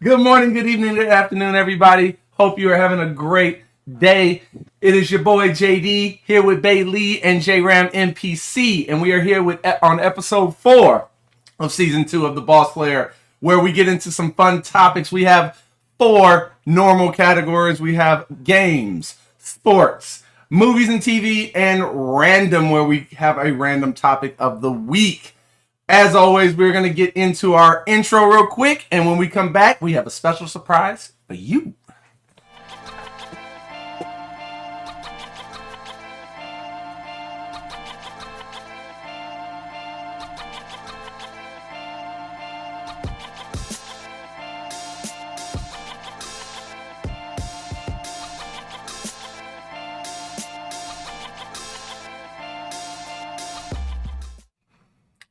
Good morning, good evening, good afternoon, everybody. Hope you are having a great day. It is your boy JD here with Bay Lee and J Ram NPC, and we are here on episode 4 of season 2 of the Boss Lair, where we get into some fun topics. We have 4 normal categories. We have games, sports, movies and TV, and random, where we have a random topic of the week. As always, we're going to get into our intro real quick, and when we come back, we have a special surprise for you.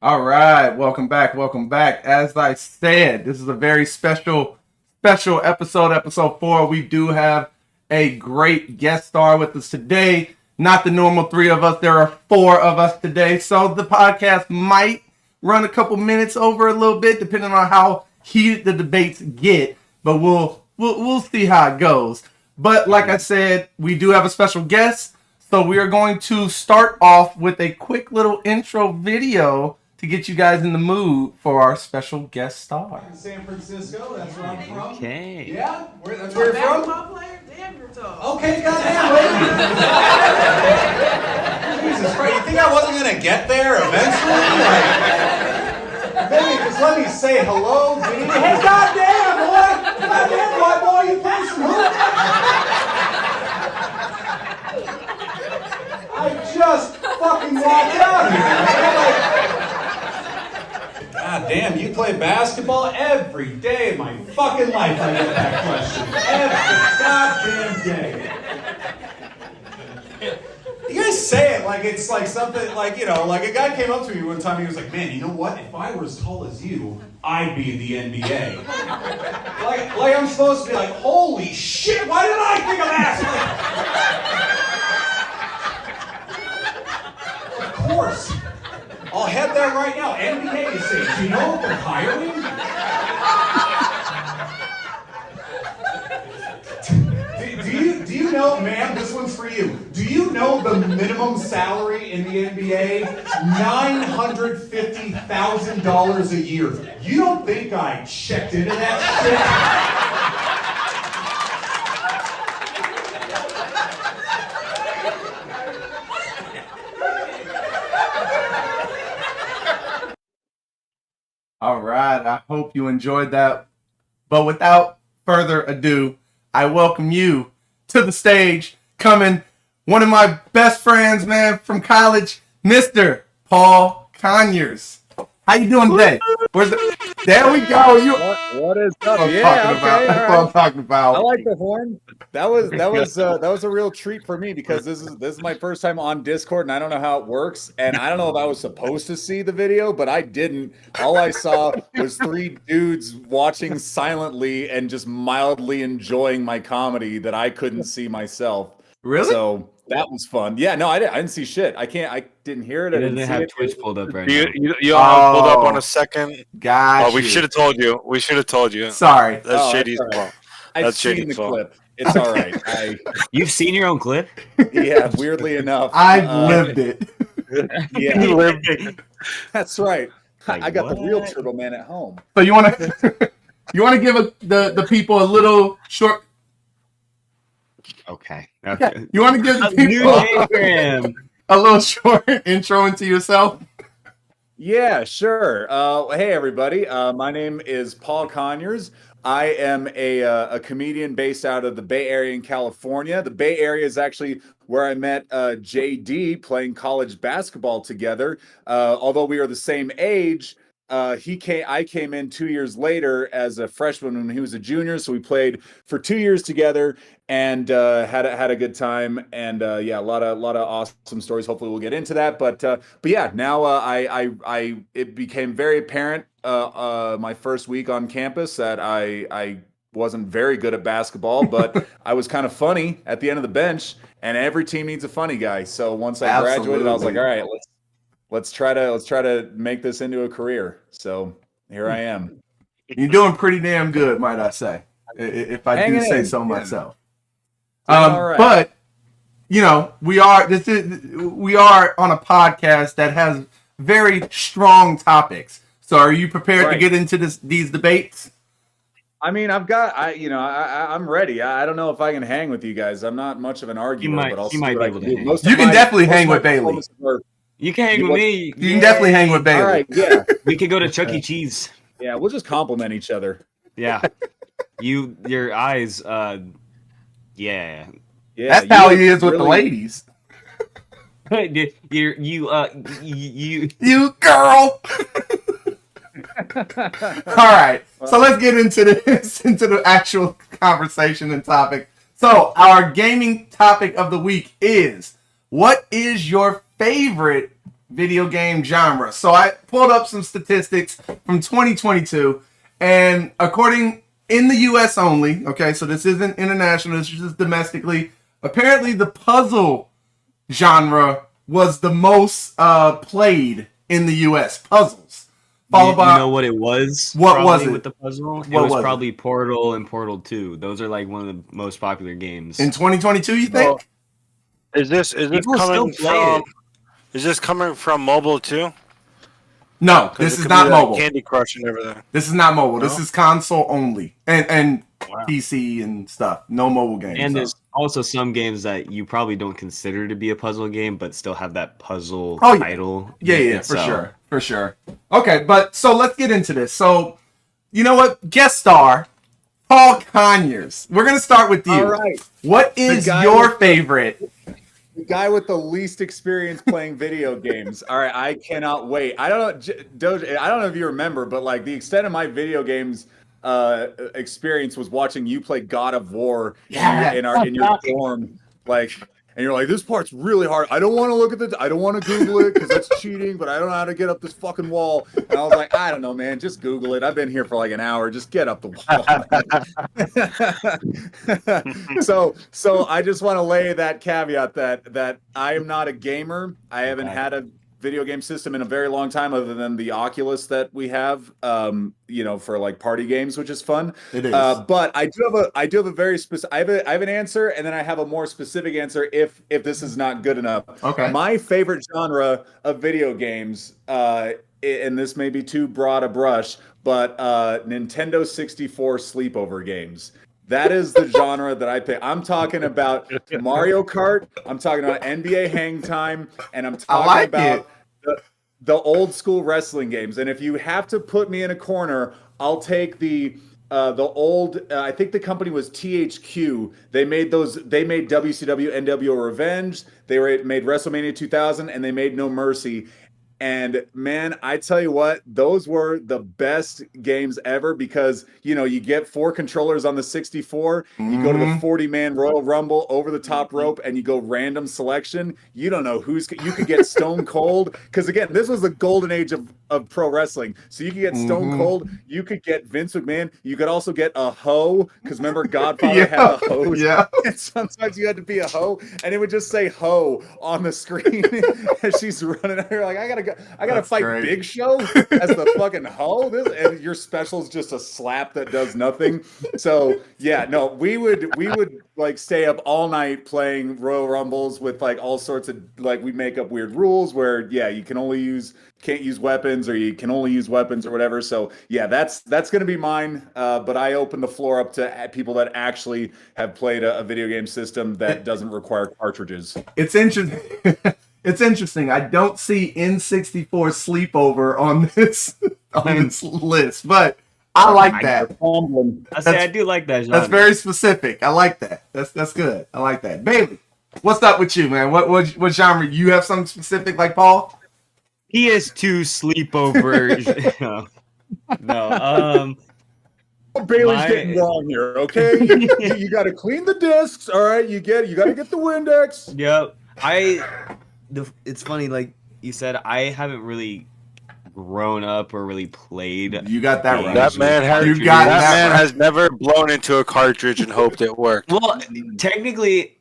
All right, welcome back. As I said, this is a very special episode, episode 4. We do have a great guest star with us today. Not the normal 3 of us. There are 4 of us today. So the podcast might run a couple minutes over a little bit, depending on how heated the debates get. But we'll see how it goes. But like I said, we do have a special guest. So we are going to start off with a quick little intro video to get you guys in the mood for our special guest star. San Francisco, that's where I'm from. Okay. Yeah? That's where you're from? Player? Damn, you're tough. Okay, goddamn, lady. Jesus Christ, you think I wasn't going to get there eventually? Maybe just let me say hello, dude. Hey, goddamn, boy, you play some hoop? I just fucking walked out here, man. God damn, you play basketball every day of my fucking life. I get that question every goddamn day. You guys say it like it's like something like, you know, like a guy came up to me one time and he was like, man, you know what? If I were as tall as you, I'd be in the NBA. like I'm supposed to be like, holy shit, why did I think of that? Of course. I'll head there right now. NBA is saying, do you know what they're hiring? Do you know, ma'am, this one's for you. Do you know the minimum salary in the NBA? $950,000 a year. You don't think I checked into that All right, I hope you enjoyed that. But without further ado, I welcome you to the stage, coming one of my best friends, man, from college, Mr. Paul Conyers. How you doing today? There we go. What is up? That's what I'm talking about. I like the horn. That was a real treat for me because this is my first time on Discord and I don't know how it works and I don't know if I was supposed to see the video, but I didn't. All I saw was 3 dudes watching silently and just mildly enjoying my comedy that I couldn't see myself. Really? So that was fun. Yeah, no, I didn't see shit. I didn't hear it. He doesn't have Twitch pulled up right now. You don't have pulled up on a second. Gotcha. We should have told you. Sorry. That's JD's right. fault. I've seen the clip. It's all right. You've seen your own clip? Yeah, weirdly enough. I've lived it. Yeah, He lived it. that's right. Like, I got the real what? Turtle Man at home. So you want to give the people a little short. Okay. Yeah, you want to give the people a little short intro into yourself? Yeah, sure. Hey, everybody. My name is Paul Conyers. I am a comedian based out of the Bay Area in California. The Bay Area is actually where I met JD playing college basketball together. Although we are the same age, I came in 2 years later as a freshman when he was a junior. So we played for 2 years together and had a good time. And yeah, a lot of awesome stories. Hopefully we'll get into that. But yeah, now it became very apparent my first week on campus that I wasn't very good at basketball, but I was kind of funny at the end of the bench. And every team needs a funny guy. So once I graduated, I was like, all right, let's try to make this into a career. So here I am. You're doing pretty damn good, might I say, if I do Hanging say in, so yeah. myself. All right. But we are on a podcast that has very strong topics. So, are you prepared to get into these debates? I mean, I'm ready. I don't know if I can hang with you guys. I'm not much of an arguer, but I'll see what I can do. You can definitely hang with Bailey. You can hang with me. You can definitely hang with Bailey. All right, yeah. We could go to Chuck E. Cheese. Yeah, we'll just compliment each other. Yeah. Your eyes, yeah. Yeah, That's how he is with the ladies. You girl. All right, so let's get into the actual conversation and topic. So our gaming topic of the week is, what is your favorite video game genre? So I pulled up some statistics from 2022, and according in the U.S. only, okay, so this isn't international, this is just domestically, apparently the puzzle genre was the most played in the U.S. Puzzles. You know what it was? What was it with the puzzle? It was probably Portal and Portal 2. Those are like one of the most popular games. In 2022, you think? Well, is this coming from mobile too? No, this is not mobile. Candy Crush and everything. This is not mobile. No? This is console only. And wow. PC and stuff. No mobile games. And there's also some games that you probably don't consider to be a puzzle game, but still have that puzzle title. Yeah, for sure. Okay, but so let's get into this. So, you know what? Guest star, Paul Conyers. We're going to start with you. All right. What is your favorite? The guy with the least experience playing video games. All right, I cannot wait. I don't know, Doge, I don't know if you remember, but like the extent of my video games experience was watching you play God of War in your dorm, like, and you're like, this part's really hard. I don't want to look at I don't want to Google it because that's cheating, but I don't know how to get up this fucking wall. And I was like, I don't know, man, just Google it. I've been here for like an hour. Just get up the wall. So I just want to lay that caveat that I am not a gamer. I haven't had a video game system in a very long time, other than the Oculus that we have, for like party games, which is fun. It is. But I do have a very specific. I have an answer, and then I have a more specific answer if this is not good enough. Okay. My favorite genre of video games, and this may be too broad a brush, but Nintendo 64 sleepover games. That is the genre that I pick. I'm talking about Mario Kart. I'm talking about NBA Hang Time, and I'm talking about the old school wrestling games. And if you have to put me in a corner, I'll take the old. I think the company was THQ. They made WCW NWO Revenge. They made WrestleMania 2000, and they made No Mercy. And man, I tell you what, those were the best games ever because, you get 4 controllers on the 64, you go to the 40-man Royal Rumble over the top rope, and you go random selection. You don't know you could get Stone Cold. Because again, this was the golden age of pro wrestling. So you could get Stone Cold, you could get Vince McMahon, you could also get a hoe. Because remember, Godfather had a hoe. Yeah. And sometimes you had to be a hoe, and it would just say hoe on the screen as she's running. You're like, I gotta fight great. Big Show as the fucking hoe. And your special's just a slap that does nothing. So yeah, no, we would like stay up all night playing Royal Rumbles with like all sorts of like we make up weird rules where you can't use weapons, or you can only use weapons or whatever. So yeah, that's gonna be mine. But I open the floor up to people that actually have played a video game system that doesn't require cartridges. It's interesting. It's interesting. I don't see N64 sleepover on this list, but I like that. I do like that genre. That's very specific. I like that. That's good. I like that. Bailey, what's up with you, man? What genre? You have something specific like Paul? PS2 sleepover. No. Bailey's getting wrong here, okay? You got to clean the discs, all right? You got to get the Windex. Yep. It's funny, like you said, I haven't really grown up or really played. You got that right. That man has never blown into a cartridge and hoped it worked. Well, technically,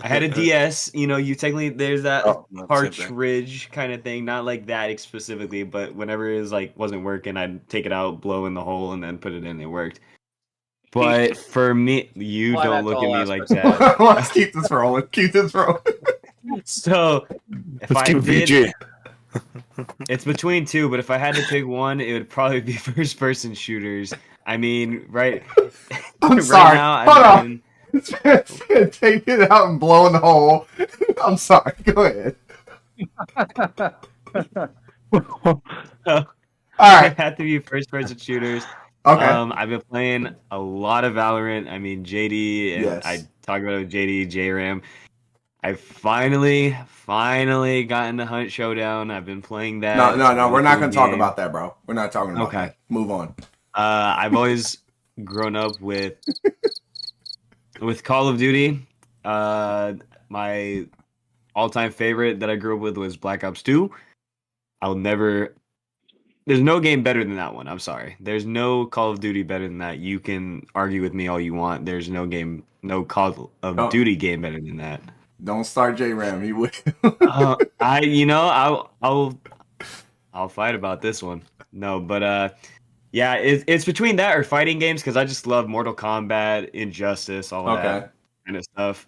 I had a DS. You know, you technically there's that Oh, no, same thing. cartridge kind of thing, not like that specifically, but whenever it was like wasn't working, I'd take it out, blow in the hole, and then put it in. It worked. But for me, you Apply don't that to look at all me like aspects. that. Let's keep this rolling. Keep this rolling. So if Let's I keep it did, PG. it's between two. But if I had to pick one, it would probably be first-person shooters. I mean, right? I'm right sorry. now, Hold I'm on. in- Take it out and blow in the hole. I'm sorry. Go ahead. All it right. had to be first-person shooters. Okay. I've been playing a lot of Valorant. I mean, JD, and Yes. I talk about it with JD, JRAM. I finally got into Hunt Showdown. I've been playing that. No. It's a We're really not cool going to talk game. about that, bro. We're not talking about Okay. that. Move on. I've always grown up with Call of Duty. My all-time favorite that I grew up with was Black Ops 2. There's no game better than that one. I'm sorry. There's no Call of Duty better than that. You can argue with me all you want. There's no Call of Oh. Duty game better than that. Don't start J-Ram. He will. I'll fight about this one. No, but yeah, it's between that or fighting games because I just love Mortal Kombat, Injustice, all Okay. that kind of stuff.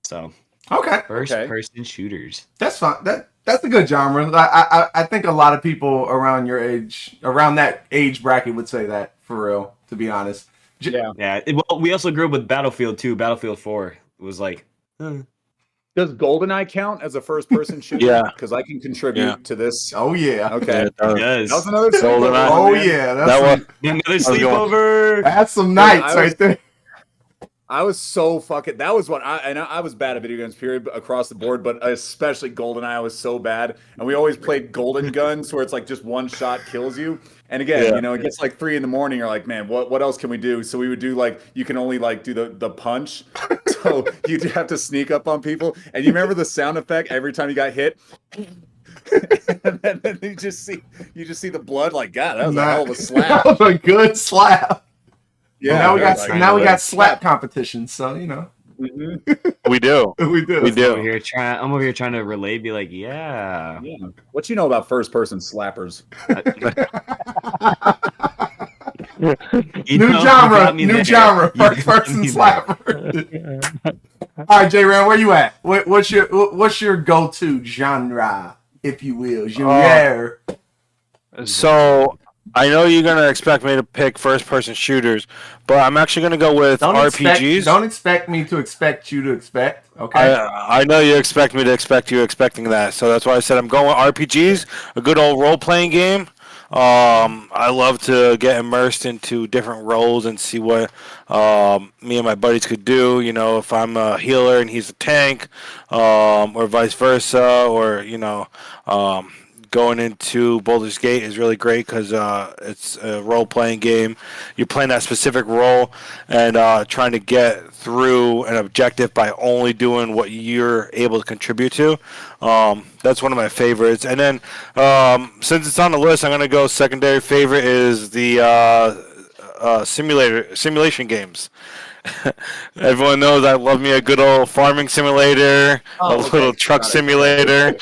So Okay. first-person shooters. That's fine. That's a good genre. I think a lot of people around your age, around that age bracket, would say that for real. To be honest. Yeah. Yeah. Well, we also grew up with Battlefield 2. Battlefield 4 was like. Does GoldenEye count as a first-person shooter? Yeah. Because I can contribute to this. Oh yeah. Okay. Yeah, Yes. That was another GoldenEye. sleepover. Oh man. yeah. that That's was Another was going- sleepover. that's some nights I was- right there. I was so fucking. That was what I was bad at video games, period, across the board, but especially GoldenEye. I was so bad, and we always played Golden Guns, where it's like just one shot kills you. And again, Yeah. you know, it gets like 3 a.m. You're like, man, what else can we do? So we would do like you can only like do the punch, so you'd have to sneak up on people. And you remember the sound effect every time you got hit. And then you just see the blood. Like, God, that was a hell of a slap. That was a good slap. Yeah. now we got like, now we got slap. slap competitions. So you know Mhm. we do. we do. We I'm do. over here trying to relate, be like, yeah. Yeah. What you know about first-person slappers? You New know, you genre. got me New there. genre. You got First person me there. slapper. All right, J Ram, where you at? What's your go to genre, if you will? Genre. So I know you're gonna expect me to pick first-person shooters, but I'm actually gonna go with RPGs. Don't expect me to expect you to expect. Okay. I know you expect me to expect you expecting that, so that's why I said I'm going with RPGs, a good old role-playing game. I love to get immersed into different roles and see what me and my buddies could do. You know, if I'm a healer and he's a tank, or vice versa, or going into Baldur's Gate is really great because it's a role-playing game. You're playing that specific role and trying to get through an objective by only doing what you're able to contribute to. That's one of my favorites. And then since it's on the list, I'm going to go secondary favorite is the simulation games. Everyone knows I love me a good old farming simulator, a little truck simulator.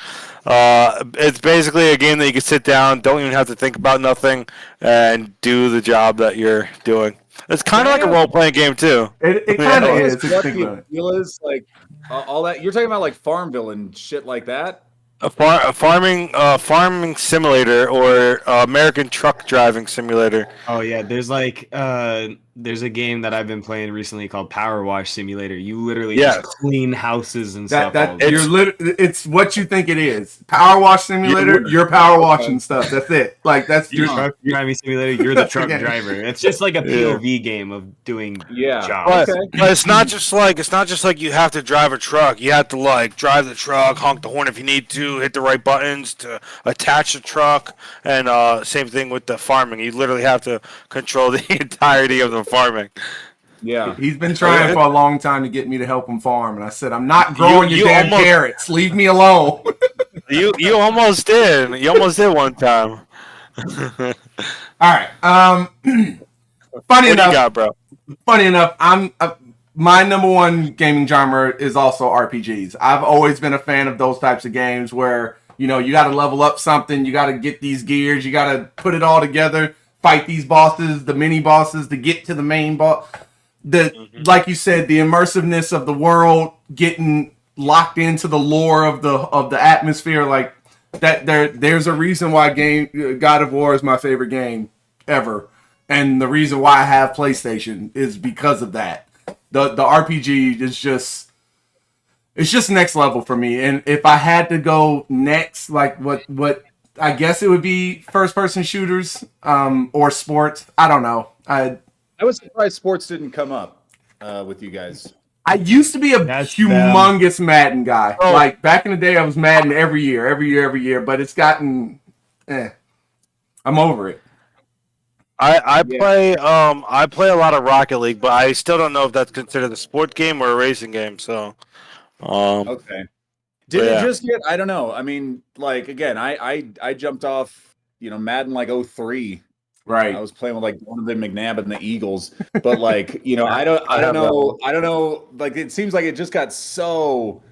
It's basically a game that you can sit down, don't even have to think about nothing, and do the job that you're doing. It's kind of like a role-playing game too. It kind of Yeah. is. If you What think the about it. appeal is like all that you're talking about, like Farmville and shit like that. A farming simulator or American truck driving simulator. Oh yeah, there's a game that I've been playing recently called Power Wash Simulator. You literally Yes. just clean houses and stuff. all day. It's what you think it is. Power wash simulator. You're power washing stuff. That's it. Like that's Your your. truck driving simulator. You're the That's the truck game. driver. It's just like a POV game of doing Yeah. jobs. But, but it's not just like you have to drive a truck. You have to like drive the truck, honk the horn if you need to, hit the right buttons to attach the truck, and same thing with the farming. You literally have to control the entirety of the farming. Yeah. He's been trying for a long time to get me to help him farm, and I said, "I'm not growing You your damn almost- carrots. Leave me alone." You almost did. You almost did one time. All right. Funny What do you enough, got, bro? funny enough, my number one gaming genre is also RPGs. I've always been a fan of those types of games where, you know, you got to level up something, you got to get these gears, you got to put it all together, fight these bosses, the mini bosses to get to the main boss. Like you said, the immersiveness of the world, getting locked into the lore of the atmosphere, like that. There's a reason why God of War is my favorite game ever, and the reason why I have PlayStation is because of that. The RPG is just, it's just next level for me. And if I had to go next, like what I guess it would be first person shooters, or sports. I don't know. I was surprised sports didn't come up with you guys. I used to be a humongous Madden guy. Oh. Like back in the day, I was Madden every year. But it's gotten, I'm over it. I play a lot of Rocket League, but I still don't know if that's considered a sport game or a racing game. So, okay. Did it just get? I don't know. I mean, like again, I jumped off, Madden like 03. Right. I was playing with like Donovan McNabb and the Eagles, but like, I don't know. Like, it seems like it just got so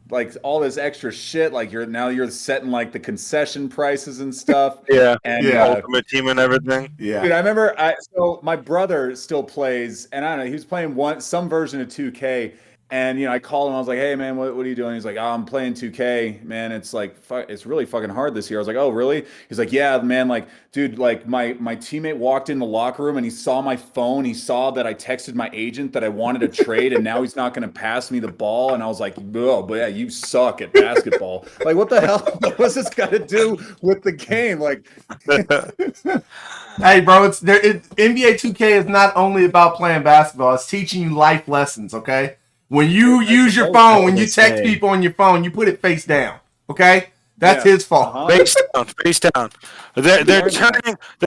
like all this extra shit. Like you're setting like the concession prices and stuff. And Ultimate Team and everything. Yeah. Dude, I remember. So my brother still plays, and I don't know. He was playing some version of 2K. And I called him. I was like, "Hey, man, what are you doing?" He's like, "Oh, I'm playing 2K, man. It's like it's really fucking hard this year." I was like, "Oh, really?" He's like, "Yeah, man. Like, dude, like my teammate walked in the locker room and he saw my phone. He saw that I texted my agent that I wanted to trade, and now he's not going to pass me the ball." And I was like, "Oh, but yeah, you suck at basketball. Like, what the hell? What's this got to do with the game?" Like, hey, bro, NBA 2K is not only about playing basketball. It's teaching you life lessons. Okay. When you use your phone, when you text people on your phone, you put it face down. Okay, that's his fault. Face down. They're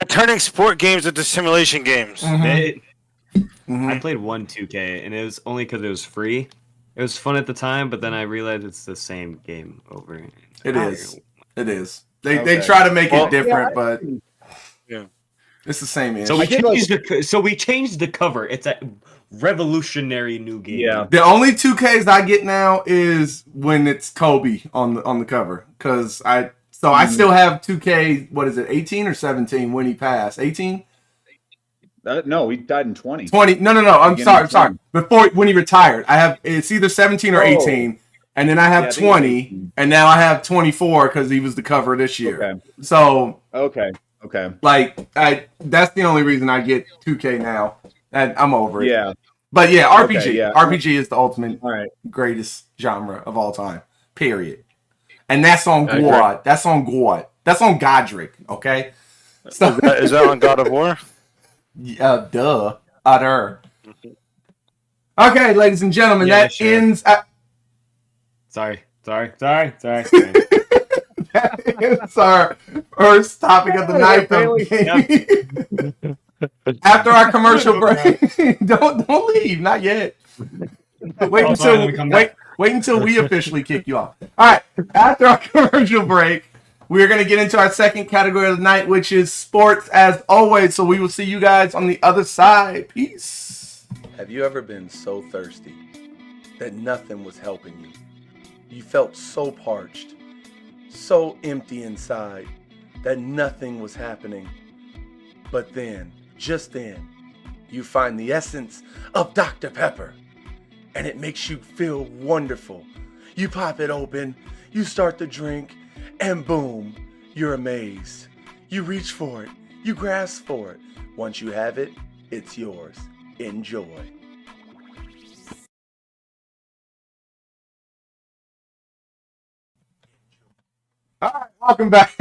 turning sport games into simulation games. Mm-hmm. I played 2K, and it was only because it was free. It was fun at the time, but then I realized it's the same game over. It is. They try to make it different, but it's the same. So we changed the cover. It's a revolutionary new game. Yeah. The only 2Ks I get now is when it's Kobe on the cover, because I still have 2K. What is it, 18 or 17? When he passed, 18. No, he died in 20. 20. No. I'm sorry. Before when he retired, it's either 17 or 18, and then I have 20, and now I have 24 because he was the cover this year. Okay. So okay. Like that's the only reason I get 2K now, and I'm over it. Yeah. But yeah, RPG. Okay, yeah. RPG is the ultimate greatest genre of all time. Period. And that's on God. That's on God. That's on Godric. Okay. So, is that on God of War? Duh. Other. Okay, ladies and gentlemen, that ends. Sorry. It's our first topic of the night. After our commercial break, don't leave, not yet. Wait until we officially kick you off. All right, after our commercial break, we're gonna get into our second category of the night, which is sports, as always. So we will see you guys on the other side. Peace. Have you ever been so thirsty that nothing was helping you? You felt so parched, so empty inside that nothing was happening. But then, just then, you find the essence of Dr. Pepper, and it makes you feel wonderful. You pop it open, you start to drink, and boom, you're amazed. You reach for it, you grasp for it. Once you have it, it's yours. Enjoy. All right, welcome back.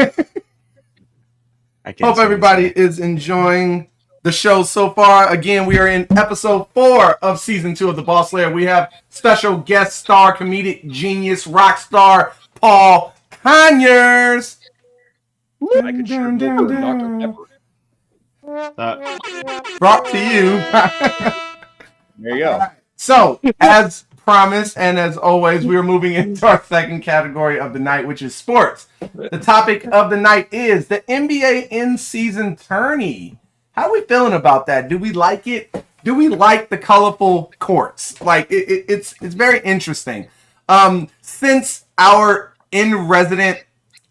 Hope everybody is enjoying the show so far. Again, we are in episode 4 of season 2 of the Boss Lair. We have special guest star, comedic genius, rock star, Paul Conyers. I could sure go for Dr. Pepper. Brought to you. There you go. So, as promised and as always, we are moving into our second category of the night, which is sports. The topic of the night is the NBA in-season tourney. How are we feeling about that? Do we like it? do we like the colorful courts? Like it's very interesting. Since our in resident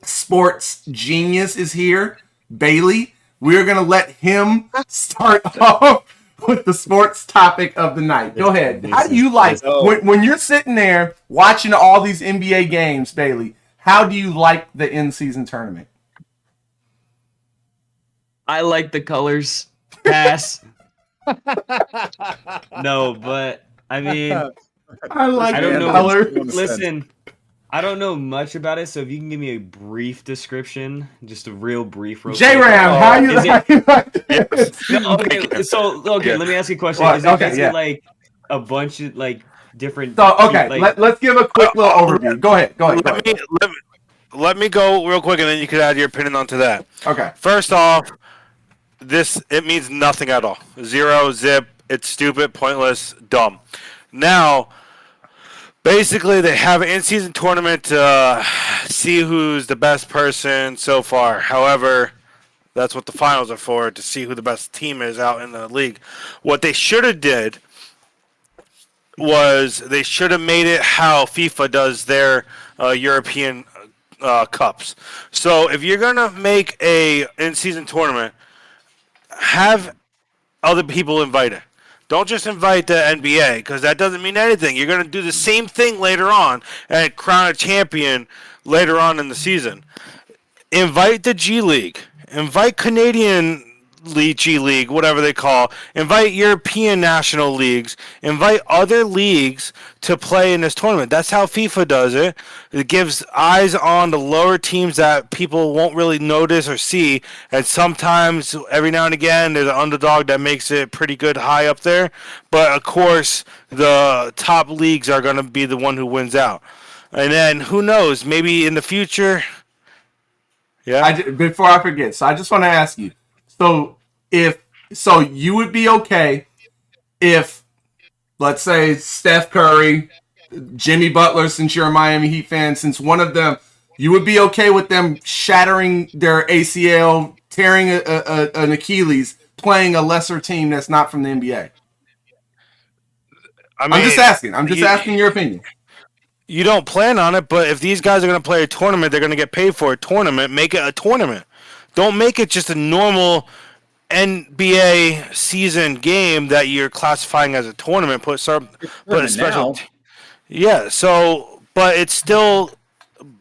sports genius is here, Bailey, we're gonna let him start off with the sports topic of the night. Go ahead. How do you like when you're sitting there watching all these NBA games, Bailey? How do you like the in-season tournament? I like the colors. Pass. No, but I mean, I like I don't the know. color. Listen, I don't know much about it, so if you can give me a brief description, just a real brief. J-Ram, how you like Yes. No, okay, so Yeah. let me ask you a question. Well, Is it okay, basically yeah. like a bunch of like different? So okay, like, let's give a quick little overview. Go ahead. Let me go real quick, and then you could add your opinion onto that. Okay. First off, it means nothing at all. Zero, zip. It's stupid, pointless, dumb. Now, basically, they have an in-season tournament to see who's the best person so far. However, that's what the finals are for, to see who the best team is out in the league. What they should have did was they should have made it how FIFA does their European cups. So if you're gonna make a in-season tournament, have other people invited. Don't just invite the NBA, because that doesn't mean anything. You're going to do the same thing later on and crown a champion later on in the season. Invite the G League. Invite Canadian League, G League, whatever they call. Invite European national leagues. Invite other leagues to play in this tournament. That's how FIFA does it. It gives eyes on the lower teams that people won't really notice or see. And sometimes, every now and again, there's an underdog that makes it pretty good high up there. But of course, the top leagues are going to be the one who wins out. And then, who knows, maybe in the future. Yeah. Before I forget, so I just want to ask you. So you would be okay if, let's say, Steph Curry, Jimmy Butler, since you're a Miami Heat fan, since one of them, you would be okay with them shattering their ACL, tearing an Achilles, playing a lesser team that's not from the NBA? I mean, I'm just asking. I'm just asking your opinion. You don't plan on it, but if these guys are going to play a tournament, they're going to get paid for a tournament. Make it a tournament. Don't make it just a normal NBA season game that you're classifying as a tournament. But a special. Yeah. So, but it's still,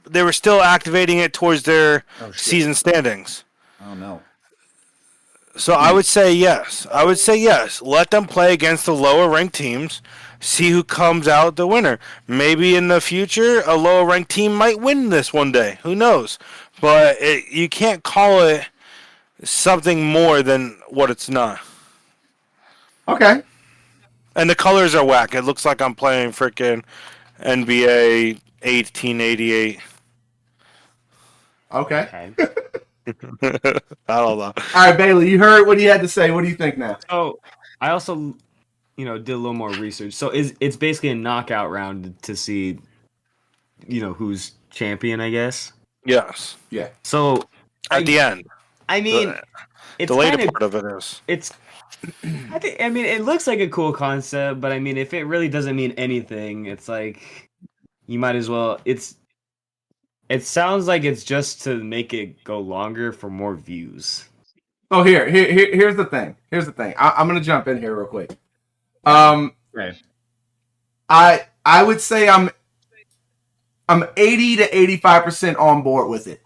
they were still activating it towards their season standings. Oh no. So I would say yes. Let them play against the lower ranked teams. See who comes out the winner. Maybe in the future, a lower ranked team might win this one day. Who knows? But you can't call it something more than what it's not. Okay. And the colors are whack. It looks like I'm playing freaking NBA 1888. Okay. I don't know. All right, Bailey, you heard what he had to say. What do you think now? So I also, did a little more research. So it's basically a knockout round to see, who's champion, I guess. Yes. Yeah. So At the end. I mean, it's the later kind of, part of it is. it's. I mean, it looks like a cool concept, but I mean, if it really doesn't mean anything, it's like you might as well. It sounds like it's just to make it go longer for more views. So here's the thing. I'm gonna jump in here real quick. Right. I would say I'm 80 to 85% on board with it.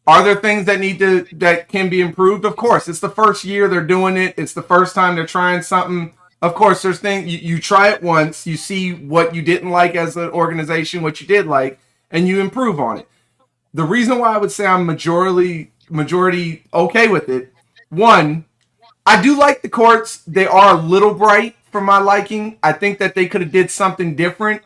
Are there things that can be improved? Of course. It's the first year they're doing it. It's the first time they're trying something. Of course, there's things you try it once, you see what you didn't like as an organization, what you did like, and you improve on it. The reason why I would say I'm majority okay with it, one, I do like the courts. They are a little bright for my liking. I think that they could have did something different.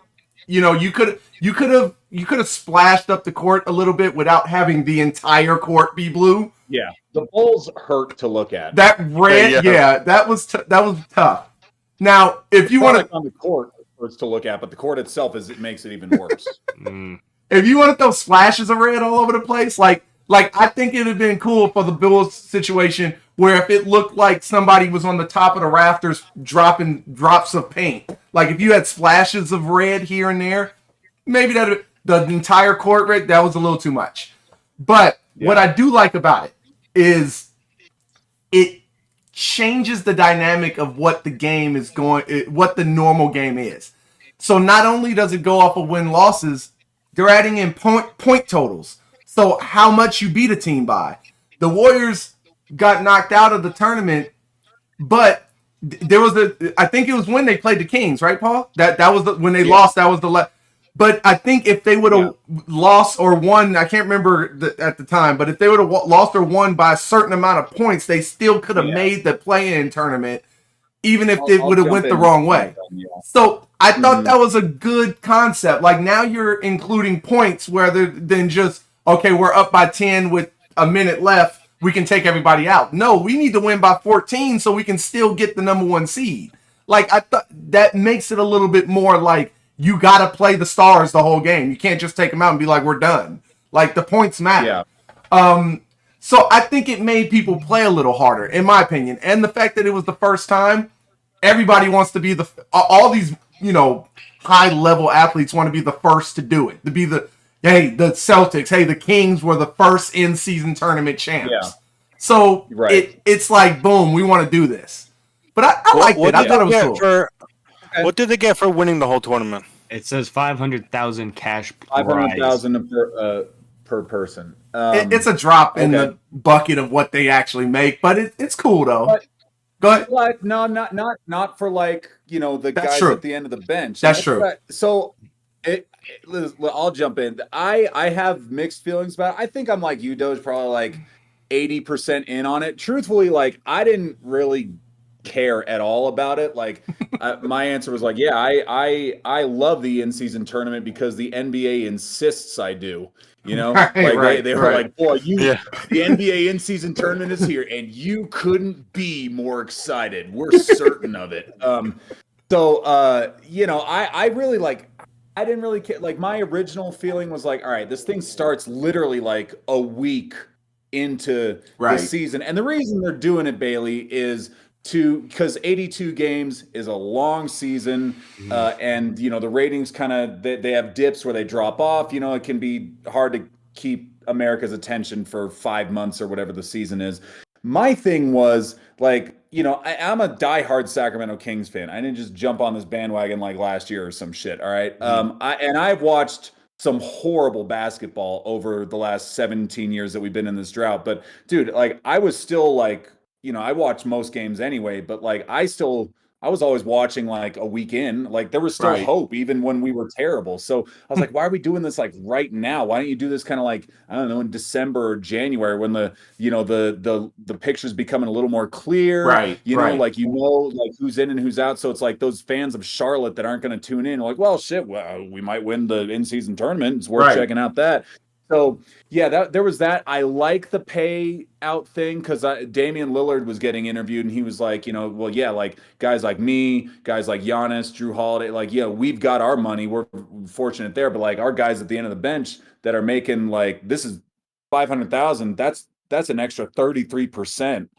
You could have splashed up the court a little bit without having the entire court be blue. Yeah, the Bulls hurt to look at. That red, that was tough. Now, if you want to on the court, hurts to look at, but the court itself it makes it even worse. If you want to throw splashes of red all over the place, like I think it would have been cool for the Bulls situation where if it looked like somebody was on the top of the rafters dropping drops of paint, like if you had splashes of red here and there, maybe that the entire court red, that was a little too much. But what I do like about it is it changes the dynamic of what the game is going, what the normal game is. So not only does it go off of win losses, they're adding in point totals. So how much you beat a team by. The Warriors got knocked out of the tournament, but there was I think it was when they played the Kings, right, Paul? That was when they lost. That was the But I think if they would have lost or won, I can't remember at the time, but if they would have lost or won by a certain amount of points, they still could have made the play-in tournament, even if it would have went the wrong way. So I thought that was a good concept. Like now you're including points rather than just, okay, we're up by 10 with a minute left, we can take everybody out. No, we need to win by 14 so we can still get the number 1 seed. Like I thought that makes it a little bit more like you got to play the stars the whole game. You can't just take them out and be like, we're done. Like the points matter. Yeah. So I think it made people play a little harder, in my opinion. And the fact that it was the first time, everybody wants to be all these, high level athletes want to be the first to do it. To be the Celtics, the Kings were the first in-season tournament champs. Yeah. So it's like, boom, we want to do this. But I liked it. I thought it was cool. What did they get for winning the whole tournament? It says 500,000 cash. 500,000 per person. It's a drop in the bucket of what they actually make, but it's cool though. Go ahead. But no, not for the guys at the end of the bench. That's true. So I'll jump in. I have mixed feelings about it. I think I'm like you, Doge, probably like 80% in on it. Truthfully, I didn't really care at all about it. My answer was I love the in-season tournament because the NBA insists I do. They were like, boy, the NBA in-season tournament is here, and you couldn't be more excited. We're certain of it. I really I didn't really care. My original feeling was all right, this thing starts literally a week into the season, and the reason they're doing it, Bailey, is because 82 games is a long season, and the ratings kind of they have dips where they drop off. It can be hard to keep America's attention for 5 months or whatever the season is. My thing was I'm a diehard Sacramento Kings fan. I didn't just jump on this bandwagon last year or some shit. All right, I've watched some horrible basketball over the last 17 years that we've been in this drought. But dude, I was still I watched most games anyway, but I was always watching a week in. There was still hope even when we were terrible. So I was like, why are we doing this right now? Why don't you do this kind of I don't know, in December or January when the picture's becoming a little more clear. Who's in and who's out. So it's those fans of Charlotte that aren't going to tune in well, we might win the in-season tournament. It's worth checking out that. So there was that. I like the payout thing because Damian Lillard was getting interviewed and he was guys like me, guys like Giannis, Drew Holiday, we've got our money. We're fortunate there, but our guys at the end of the bench that are making this is 500,000. That's an extra 33%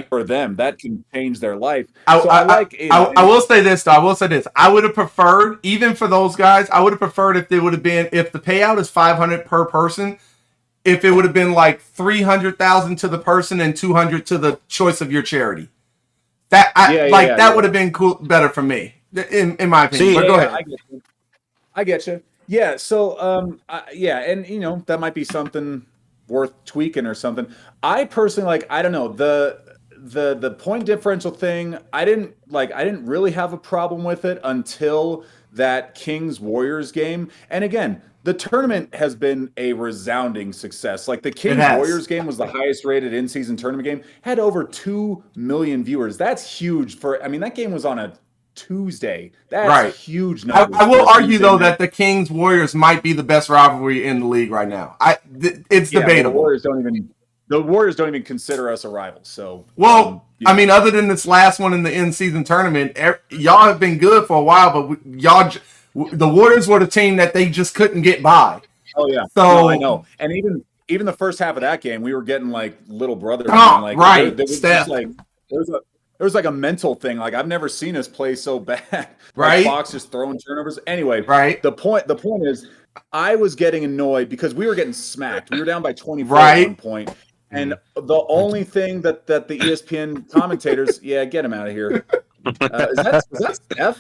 for them. That can change their life. I will say this though. I would have preferred, even for those guys, if they would have been, if the payout is 500 per person, if it would have been 300,000 to the person and 200 to the choice of your charity. That would have been cool, better for me, in my opinion. But go ahead. I get you. Yeah. So and that might be something worth tweaking or something. I personally I don't know, the point differential thing, I didn't really have a problem with it until that Kings Warriors game. And again, the tournament has been a resounding success. The Kings Warriors game was the highest rated in-season tournament game, had over 2 million viewers. That's huge that game was on a Tuesday. That's huge numbers. I will argue though that the Kings Warriors might be the best rivalry in the league right now. It's debatable. The Warriors don't even consider us a rival. So other than this last one in the in-season tournament, y'all have been good for a while, but the Warriors were the team that they just couldn't get by. Oh yeah. So I know. And even the first half of that game, we were getting like little brothers. Oh, like, right, there was Steph. just like there was like a mental thing. Like I've never seen us play so bad. Right. Like Fox just throwing turnovers. Anyway, Right. The point is, I was getting annoyed because we were getting smacked. We were down by 24 Right. at one point. And the only thing that the ESPN commentators, yeah, get him out of here. Is that Steph?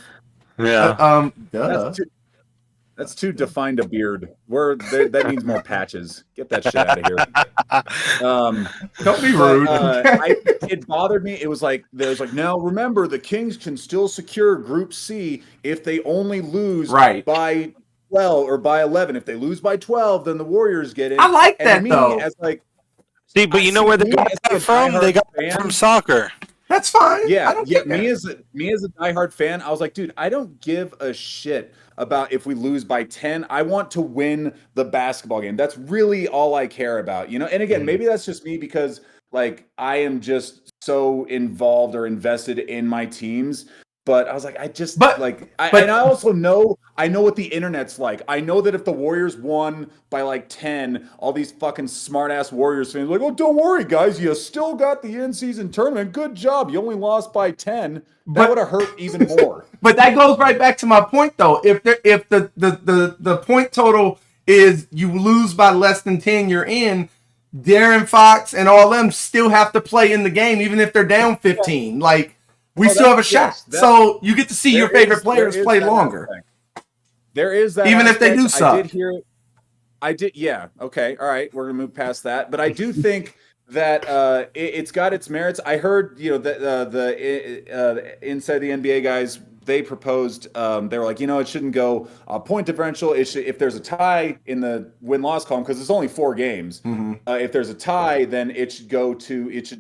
Yeah. Duh. That's too defined a beard. That needs more patches. Get that shit out of here. Don't be rude. It bothered me. It was like now remember the Kings can still secure Group C if they only lose by 12 or by 11. If they lose by 12, then the Warriors get in. I like and that me, though. As like, See, but you know where they got that from? They got it from soccer. That's fine. Yeah. Me as a diehard fan, I was like, dude, I don't give a shit about if we lose by 10. I want to win the basketball game. That's really all I care about, you know? And again, maybe that's just me because like I am just so involved or invested in my teams. But I was like, and I also know what the internet's like. I know that if the Warriors won by like 10, all these fucking smart ass Warriors fans are like, oh, don't worry, guys, you still got the in-season tournament. Good job. You only lost by 10. That would have hurt even more. But that goes right back to my point, though. If the point total is you lose by less than 10, you're in. Darren Fox and all them still have to play in the game, even if they're down 15. Like. We still have a shot. So you get to see your favorite players play longer. There is that. Even if they do suck. Yeah. Okay. All right. We're going to move past that. But I do think that it's got its merits. I heard, the inside the NBA guys, they proposed, they were like, it shouldn't go point differential. If there's a tie in the win-loss column, because it's only 4 games. If there's a tie, then it should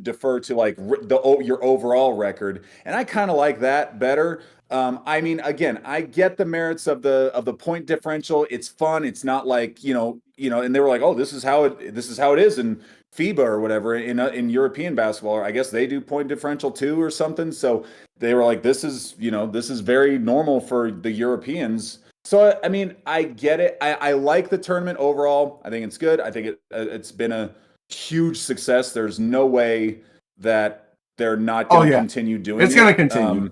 defer to like your overall record. And I kind of like that better. I mean, again, I get the merits of the point differential. It's fun. It's not like, and they were like, oh, this is how it is in FIBA or whatever in European basketball. Or I guess they do point differential too or something. So they were like, this is very normal for the Europeans. So, I mean, I get it. I like the tournament overall. I think it's good. I think it's been a huge success. There's no way that they're not going to continue doing it. It's going to continue.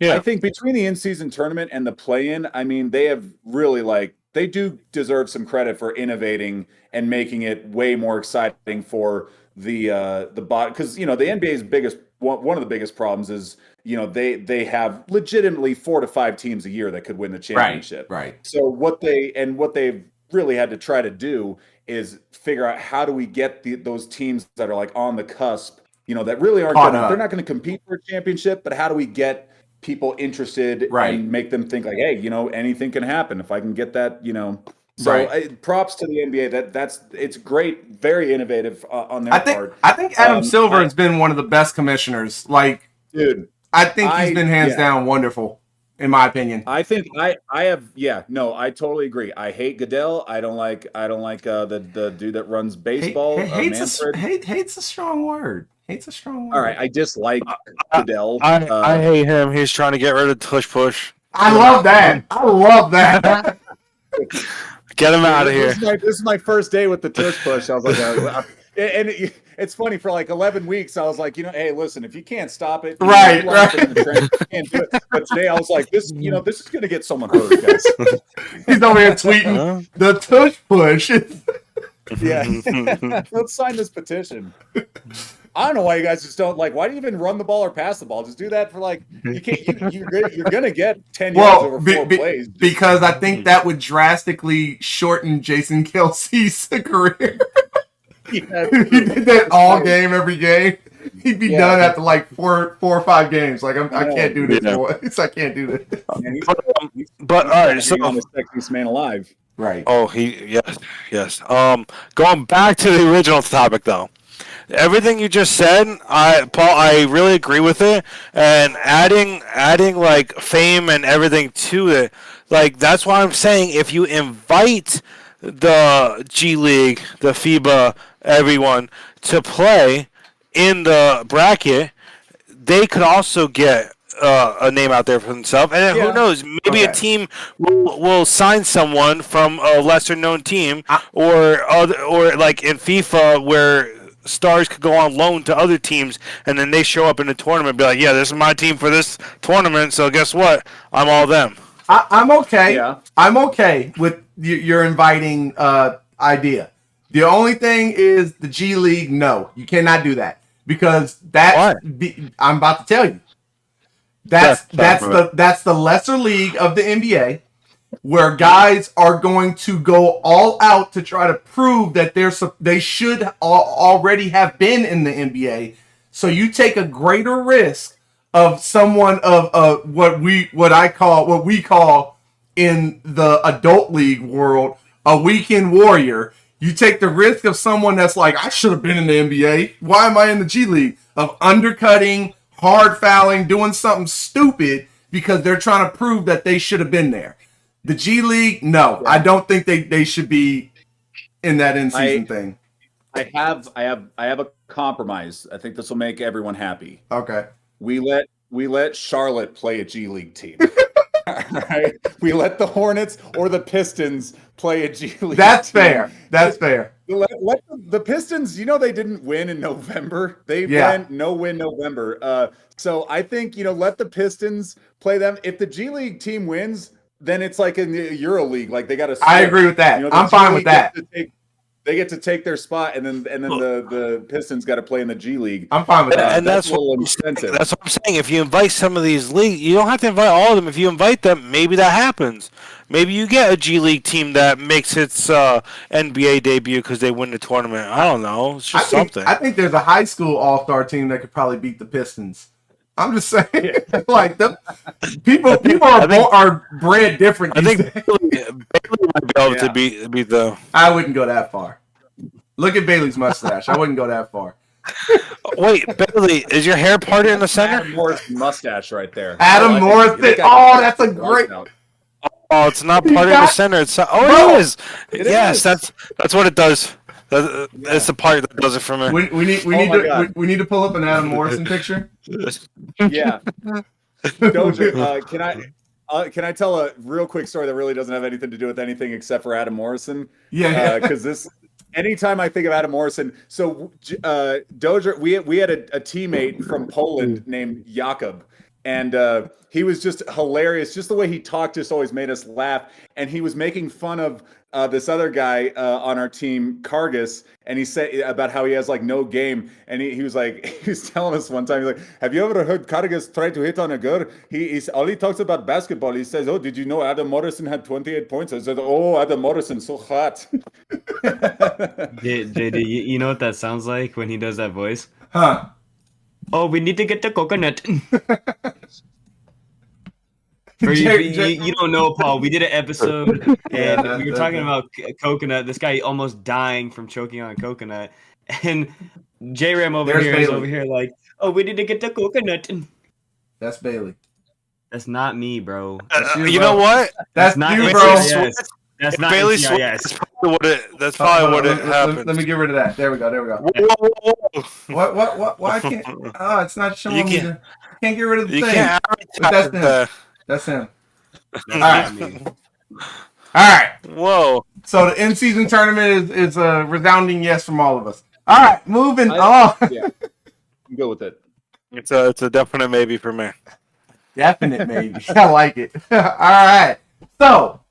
I think between the in-season tournament and the play-in, I mean, they have really they do deserve some credit for innovating and making it way more exciting for the bot, because the NBA's one of the biggest problems is they have legitimately 4 to 5 teams a year that could win the championship. Right. So what they've really had to try to do is figure out how do we get those teams that are like on the cusp, that really aren't they're not going to compete for a championship, but how do we get people interested and make them think like, hey, anything can happen if I can get that, So props to the NBA. It's great, very innovative on their part. I think Adam Silver has been one of the best commissioners. Like, dude, I think he's been hands down wonderful, in my opinion. I think I totally agree. I hate Goodell. I don't like the dude that runs baseball. Hate's a strong word. Hate's a strong word. All right, I dislike Goodell. I hate him. He's trying to get rid of Tush Push. I love that. Get him out of here. This is my first day with the Tush Push. I was like, and it's funny, for like 11 weeks, I was like, hey, listen, if you can't stop it, right. You can't do it. But today I was like, this is going to get someone hurt, guys. He's over here tweeting the Tush Push. Yeah. Let's sign this petition. I don't know why you guys just don't why do you even run the ball or pass the ball? Just do that for you can't. You're gonna get 10 yards over 4 plays. Because I think that would drastically shorten Jason Kelsey's career. He did that all game, every game. He'd be done after 4 or 5 games. I can't do this, boys. I can't do this. But all right, so the sexiest man alive. Right. Oh, yes. Going back to the original topic though. Everything you just said, Paul, I really agree with it. And adding fame and everything to it, that's why I'm saying if you invite the G League, the FIBA, everyone to play in the bracket, they could also get a name out there for himself, and then Yeah. who knows? Maybe a Okay. team will sign someone from a lesser known team, I- or like in FIFA where stars could go on loan to other teams, and then they show up in the tournament and be like, yeah, this is my team for this tournament. So guess what? I'm all them. I'm okay. Yeah. I'm okay with your inviting idea. The only thing is the G League. No, you cannot do that because Why? I'm about to tell you. That's the lesser league of the NBA, where guys are going to go all out to try to prove that they should already have been in the NBA. So you take a greater risk of someone of what we call in the adult league world a weekend warrior. You take the risk of someone that's like, I should have been in the NBA. Why am I in the G League? Of undercutting, hard fouling, doing something stupid because they're trying to prove that they should have been there. The G League, no, I don't think they should be in that in season thing. I have a compromise. I think this will make everyone happy. Okay. We let Charlotte play a G League team. Right? We let the Hornets or the Pistons play a G League. That's team. fair. That's fair. Let the Pistons, they didn't win in November. They went no-win November. So I think, let the Pistons play them. If the G League team wins, then it's like in the Euro League. Like they got to. I agree with that. I'm fine with that. They get to take their spot, and then the Pistons got to play in the G League. I'm fine with that. And that's what I'm saying. If you invite some of these leagues, you don't have to invite all of them. If you invite them, maybe that happens. Maybe you get a G League team that makes its NBA debut because they win the tournament. I don't know. It's just something. I think there's a high school all-star team that could probably beat the Pistons. I'm just saying, like the people are bred different. I think Bailey might be able to beat them. I wouldn't go that far. Look at Bailey's mustache. I wouldn't go that far. Wait, Bailey, is your hair parted in the center? Adam Morris mustache right there. Adam Morrison. Oh, that's a great. Oh, it's not parted in the center. It is. Yes, that's what it does. It's the part that does it for me. We need to pull up an Adam Morrison picture. Yeah. Doja, can I tell a real quick story that really doesn't have anything to do with anything except for Adam Morrison? Yeah. Because anytime I think of Adam Morrison, so Doja, we had a teammate from Poland named Jakob, and he was just hilarious. Just the way he talked just always made us laugh. And he was making fun of this other guy on our team, Kargas, and he said about how he has like no game. And he was telling us one time, he's like, have you ever heard Kargas try to hit on a girl? He's all he talks about basketball. He says, oh, did you know Adam Morrison had 28 points? I said, oh, Adam Morrison, so hot. JD, you know what that sounds like when he does that voice? Huh. Oh, we need to get the coconut. You don't know, Paul. We did an episode, and we were talking about coconut. This guy almost dying from choking on a coconut, and J-Ram is over here like, oh, we need to get the coconut. That's Bailey. That's not me, bro. You know what? That's not you, bro. That's not Bailey NCIS. That's probably what it happens. Let me get rid of that. There we go. Whoa. What? Why can't? Oh, it's not showing me. Can't get rid of the thing. That's him. That's him. All right. All right. Whoa. So the in-season tournament is a resounding yes from all of us. All right, moving on. Yeah, go with it. It's a definite maybe for me. Definite maybe. I like it. All right. So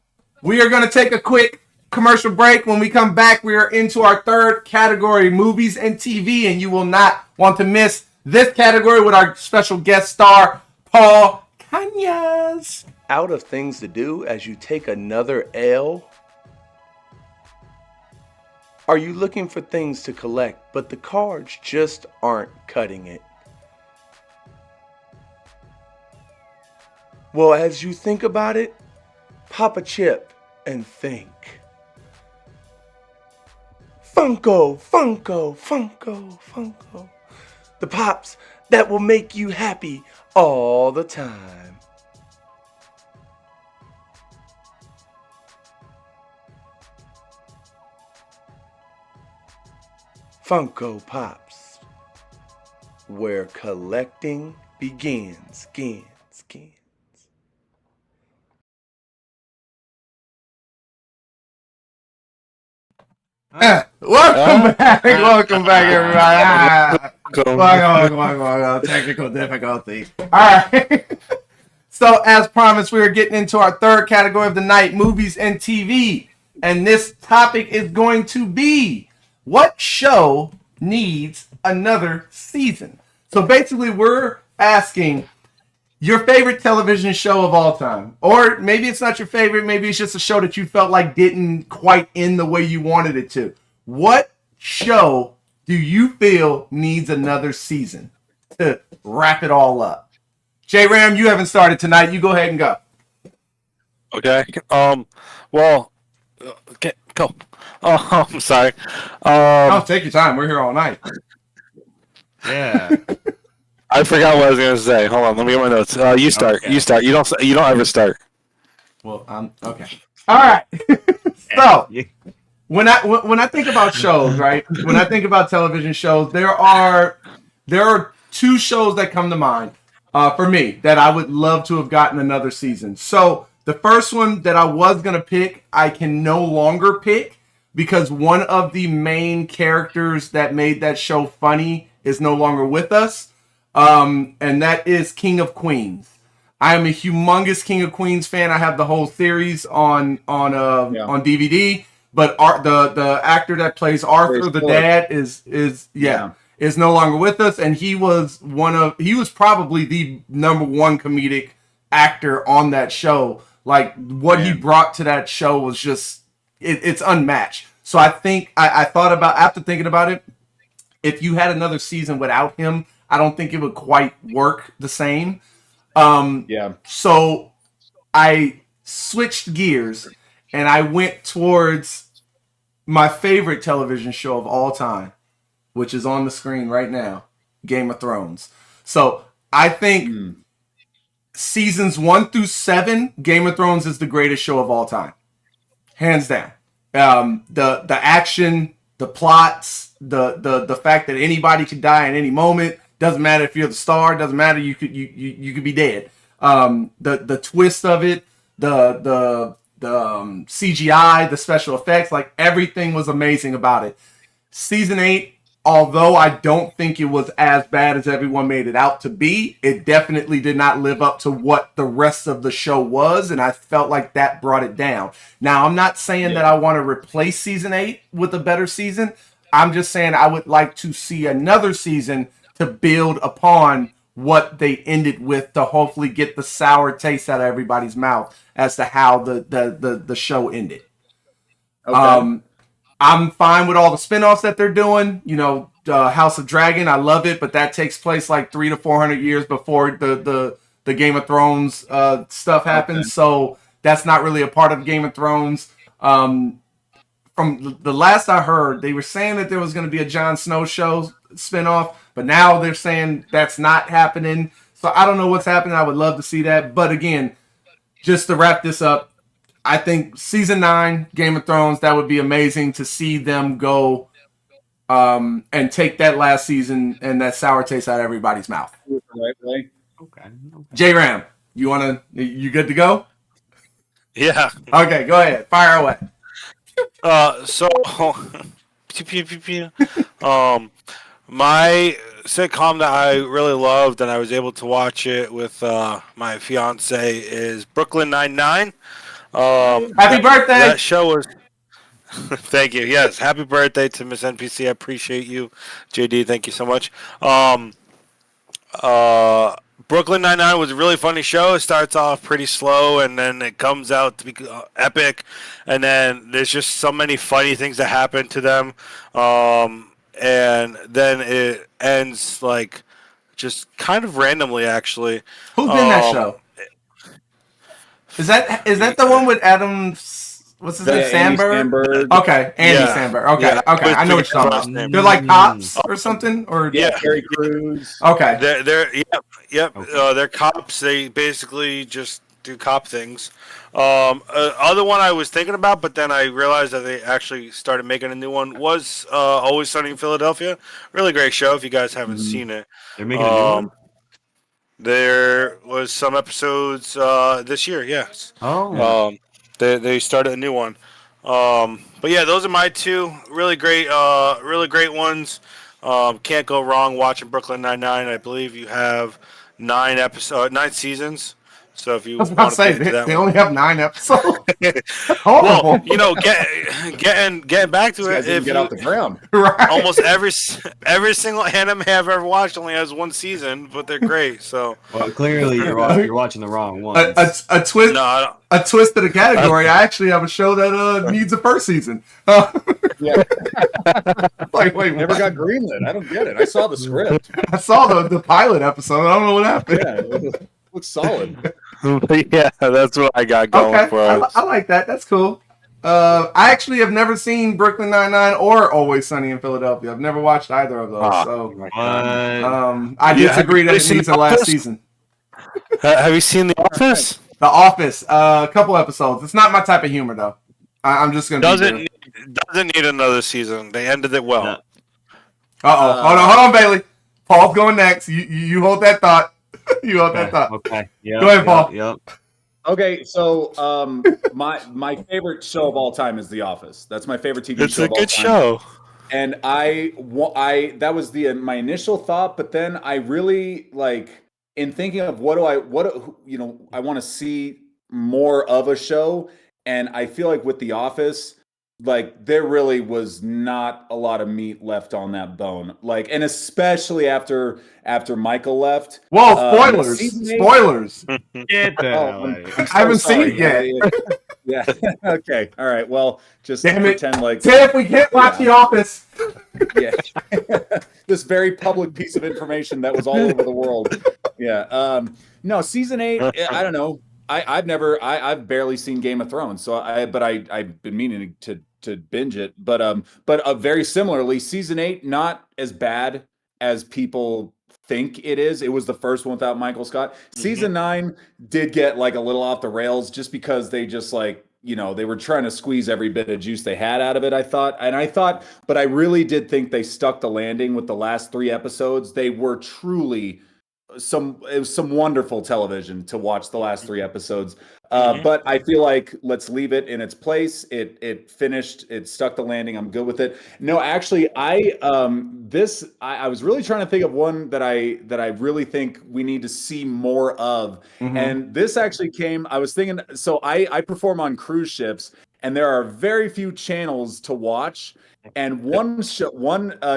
we are going to take a quick commercial break. When we come back, we are into our third category, movies and TV, and you will not want to miss this category with our special guest star, Paul Conyers. Out of things to do as you take another L? Are you looking for things to collect, but the cards just aren't cutting it? Well, as you think about it, pop a chip and think. Funko, Funko, Funko, Funko. The pops that will make you happy all the time. Funko Pops, where collecting begins. Welcome back, everybody. Welcome. Welcome. Technical difficulties. All right. So, as promised, we are getting into our third category of the night: movies and TV. And this topic is going to be: what show needs another season? So, basically, we're asking your favorite television show of all time. Or maybe it's not your favorite, maybe it's just a show that you felt like didn't quite end the way you wanted it to. What show do you feel needs another season to wrap it all up? J Ram, you haven't started tonight. You go ahead and go. Okay. Well, okay, go. Oh, I'm sorry. Oh, take your time. We're here all night. Yeah. I forgot what I was gonna say. Hold on, let me get my notes. You start. Okay. You start. You don't ever start. Well, I'm okay. All right. So when I think about shows, right? When I think about television shows, there are two shows that come to mind for me that I would love to have gotten another season. So the first one that I was gonna pick, I can no longer pick because one of the main characters that made that show funny is no longer with us, and that is King of Queens. I am a humongous King of Queens fan. I have the whole series on DVD. But the actor that plays Arthur, the dad, is no longer with us, and he was probably the number one comedic actor on that show. Like what he brought to that show was just it's unmatched. So I think I thought about, after thinking about it, if you had another season without him, I don't think it would quite work the same. So I switched gears and I went towards my favorite television show of all time, which is on the screen right now, Game of Thrones. So I think seasons 1 through 7, Game of Thrones is the greatest show of all time, hands down. The action, the plots, the fact that anybody could die at any moment. Doesn't matter if you're the star. Doesn't matter. You could be dead. The twist of it, the CGI, the special effects, like everything was amazing about it. Season 8, although I don't think it was as bad as everyone made it out to be, it definitely did not live up to what the rest of the show was, and I felt like that brought it down. Now, I'm not saying that I want to replace season 8 with a better season. I'm just saying I would like to see another season to build upon what they ended with, to hopefully get the sour taste out of everybody's mouth as to how the show ended. Okay. I'm fine with all the spinoffs that they're doing. You know, House of Dragon, I love it, but that takes place like 300 to 400 years before the Game of Thrones stuff happens. Okay. So that's not really a part of Game of Thrones. From the last I heard, they were saying that there was going to be a Jon Snow show spinoff, but now they're saying that's not happening. So I don't know what's happening. I would love to see that. But again, just to wrap this up, I think season 9, Game of Thrones, that would be amazing to see them go and take that last season and that sour taste out of everybody's mouth. Okay. J Ram, you good to go? Yeah. Okay, go ahead. Fire away. So my sitcom that I really loved and I was able to watch it with my fiance is Brooklyn Nine-Nine. Happy birthday! That show was. Thank you. Yes, happy birthday to Miss NPC. I appreciate you, JD. Thank you so much. Brooklyn Nine-Nine was a really funny show. It starts off pretty slow, and then it comes out to be epic. And then there's just so many funny things that happen to them. And then it ends like just kind of randomly, actually. Who's in that show? Is that the one with Adam? What's his name? Sandberg? Okay, Andy Sandberg. Okay, okay. I know what you're talking about. They're like cops or something, or Terry Crews. Okay, yep. Okay. They're cops. They basically just do cop things. Other one I was thinking about, but then I realized that they actually started making a new one, was Always Sunny in Philadelphia. Really great show. If you guys haven't seen it, they're making a new one. There was some episodes this year. Yes. Oh. They started a new one. But yeah, those are my two really great ones. Can't go wrong watching Brooklyn Nine-Nine. I believe you have 9 seasons. So if I you was about want to to say dig into that they one, only have 9 episodes. That's well, horrible. getting back These to guys it, didn't if get you off the ground. Right. almost every single anime I've ever watched only has 1 season, but they're great. So Well, clearly you're watching the wrong a, ones. a twist no, I don't. a twist to the category. I actually have a show that needs a first season. Yeah, Like, wait, never what? got greenlit. I don't get it. I saw the script. I saw the pilot episode. I don't know what happened. Yeah, it looks solid. Yeah, that's what I got going Okay, for I us. like that. That's cool. I actually have never seen Brooklyn Nine-Nine or Always Sunny in Philadelphia. I've never watched either of those. Ah. So What? I Yeah, disagree have that you it seen needs a The last Office? season. Have you seen The Office? The Office, a couple episodes. It's not my type of humor though. I'm just gonna be Doesn't need another season. They ended it well. No. Hold on, Bailey. Paul's going next. You hold that thought. You hold that thought. Okay. Yep, Go ahead, Paul. Yep. Okay, so my favorite show of all time is The Office. That's my favorite TV It's show a of all good time. show. And that was my initial thought, but then I really like in thinking of I want to see more of a show, and I feel like with The Office, like there really was not a lot of meat left on that bone, like, and especially after Michael left. Whoa, spoilers! Season 8 Spoilers! Get the Oh, hell out of here. I'm I haven't so seen sorry. it Yeah. Okay. All right. Well, just Damn it. pretend like Tiff, we can't watch Yeah. The Office. yeah. This very public piece of information that was all over the world. Yeah. No, season 8. I don't know. I've barely seen Game of Thrones, so I've been meaning to binge it, but very similarly, season 8 not as bad as people think it is. It was the first one without Michael Scott. Season 9 did get like a little off the rails just because they just like, they were trying to squeeze every bit of juice they had out of it, I thought, but I really did think they stuck the landing with the last 3 episodes. They were truly it was some wonderful television to watch the last 3 episodes. But I feel like let's leave it in its place. It finished. It stuck the landing. I'm good with it. No, actually, I was really trying to think of one that I really think we need to see more of. And this actually came. I was thinking. So I perform on cruise ships, and there are very few channels to watch. And one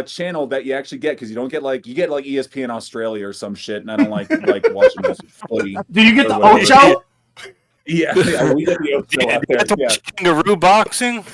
channel that you actually get, because you get like ESPN Australia or some shit, and I don't like watching this footy. Do you get or the whatever. Ocho? Yeah, we get the Ocho out there. That's Yeah, kangaroo boxing.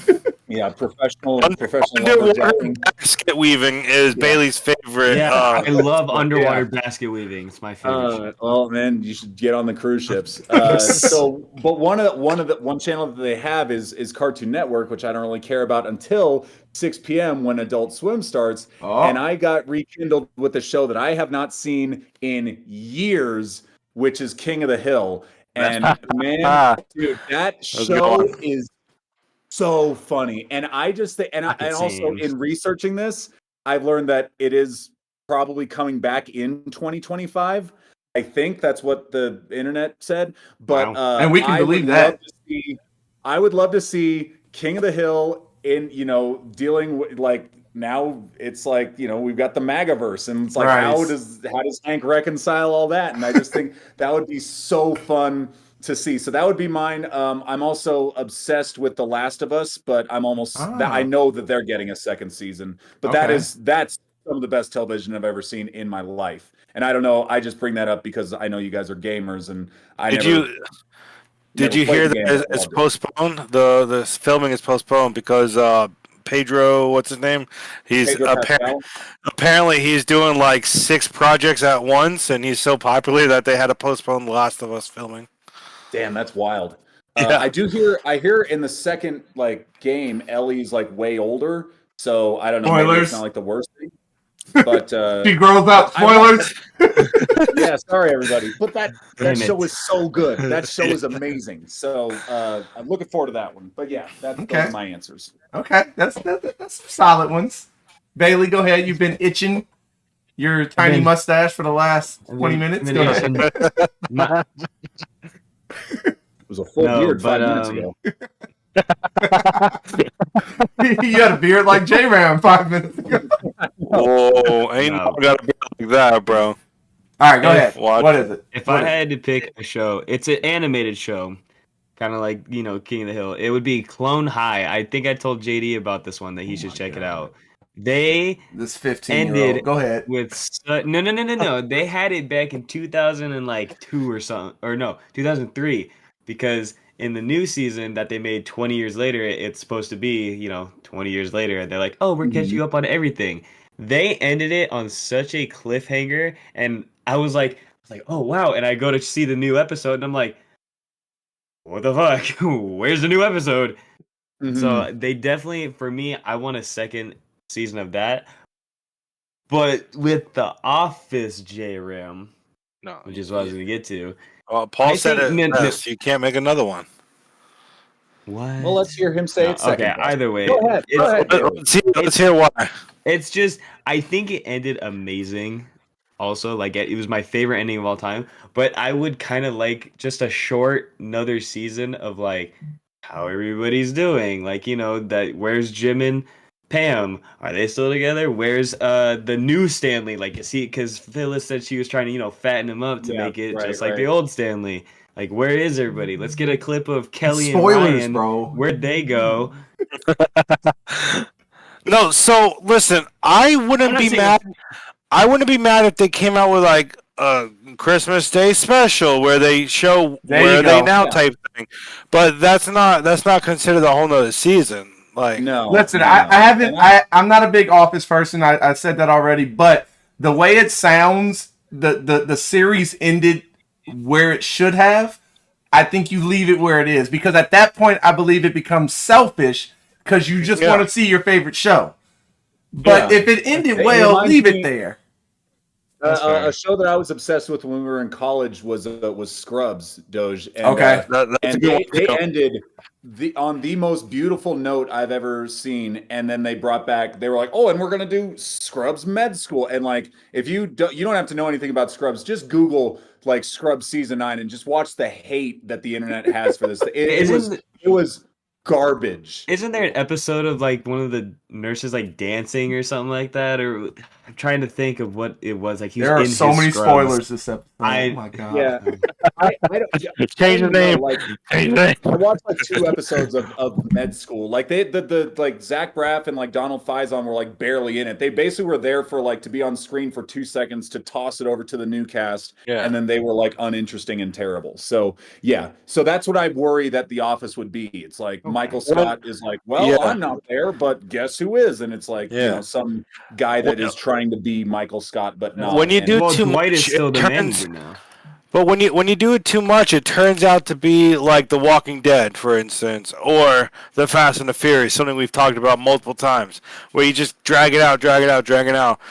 yeah, professional Underwater lumberjacking. basket weaving is Bailey's favorite. Yeah, I love underwater yeah. basket weaving. It's my favorite. shit. Well, man, you should get on the cruise ships. But one channel that they have is Cartoon Network, which I don't really care about until 6 p.m. when Adult Swim starts. Oh. And I got rekindled with a show that I have not seen in years, which is King of the Hill. And man, dude, that show is so funny. And I just think, and also in researching this, I've learned that it is probably coming back in 2025. I think that's what the internet said. But And we can believe that. I would love to see King of the Hill in, dealing with like now it's like, we've got the MAGAverse, and it's like Right. how does Hank reconcile all that? And I just think that would be so fun to see. So that would be mine. I'm also obsessed with The Last of Us, but I'm almost I know that they're getting a second season. But that's some of the best television I've ever seen in my life. And I don't know, I just bring that up because I know you guys are gamers, and Did you hear that it's postponed? The filming is postponed because Pedro, what's his name? He's apparently he's doing like 6 projects at once, and he's so popular that they had to postpone The Last of Us filming. Damn, that's wild. Yeah. I hear in the second game, Ellie's like way older, so I don't know. Maybe it's not like the worst thing, but She grows up. Spoilers. Yeah, sorry everybody, but that show is so good. That show is amazing. So I'm looking forward to that one. But yeah, those are my answers. Okay, that's solid ones. Bailey, go ahead. You've been itching your tiny mustache for the last 20 minutes. Go ahead. It was a full beard 5 minutes ago. You had a beard like J-Ram 5 minutes ago. Whoa, ain't No. no one got a beard like that, bro. All right, go ahead. Watch What is it? If What I is it? had to pick a show, it's an animated show, kind of like King of the Hill. It would be Clone High. I think I told JD about this one that he should check it out. They This 15-year-old. ended Go ahead. with no. They had it back in 2002 or something, or no, 2003, because in the new season that they made 20 years later, it's supposed to be 20 years later, and they're like, oh, we're catching up on everything. They ended it on such a cliffhanger, and I was like, oh wow, and I go to see the new episode, and I'm like, what the fuck? Where's the new episode? So they definitely, for me, I want a second season of that. But with The Office, J-Ram, No. which is what I was going to get to. Paul I said think- it best. You can't make another one. What? Well, let's hear him say No, it second. okay, either way. Go ahead. Go ahead. Let's hear why. It's just, I think it ended amazing. Also, like, it was my favorite ending of all time. But I would kind of like just a short, another season of, like, how everybody's doing. Like, that where's Jim and Pam? Are they still together? Where's the new Stanley? Like, see, because Phyllis said she was trying to, fatten him up to make it just like the old Stanley. Like, where is everybody? Let's get a clip of Kelly Spoilers, and Ryan. bro. Where'd they go? No, so listen, I wouldn't be mad. I wouldn't be mad if they came out with like a Christmas Day special where they show There where you they go. now Yeah. type thing. But that's not considered a whole nother season. Like No. Listen, no, I no. haven't. And I'm not a big Office person. I said that already. But the way it sounds, the series ended where it should have. I think you leave it where it is because at that point, I believe it becomes selfish because you just want to see your favorite show. But Yeah. if it ended It well, reminds leave it me- there. A show that I was obsessed with when we were in college was Scrubs, Doge. And, Okay. that's and a good they one. ended on the most beautiful note I've ever seen, and then they brought back. They were like, "Oh, and we're gonna do Scrubs Med School." And like, if you don't have to know anything about Scrubs, just Google like Scrubs season 9 and just watch the hate that the internet has for this. It was garbage. Isn't there an episode of like one of the nurses like dancing or something like that? Or I'm trying to think of what it was. Like he was There are in so his many scrubs. spoilers this episode. I- Oh my god. Yeah. I don't Change the I don't know, name. Like, Change the name. I watched like 2 episodes of Med School. Like the like Zach Braff and like Donald Faison were like barely in it. They basically were there for like to be on screen for 2 seconds to toss it over to the new cast, Yeah. and then they were like uninteresting and terrible. So yeah, so that's what I worry that The Office would be. It's like Michael Scott is like, well, Yeah. I'm not there, but guess who is? And it's like Yeah. some guy that is trying to be Michael Scott, but not. When you And- do Well, too Dwight is much, still it the turns. manager now. But when you do it too much, it turns out to be like The Walking Dead, for instance, or The Fast and the Furious, something we've talked about multiple times, where you just drag it out,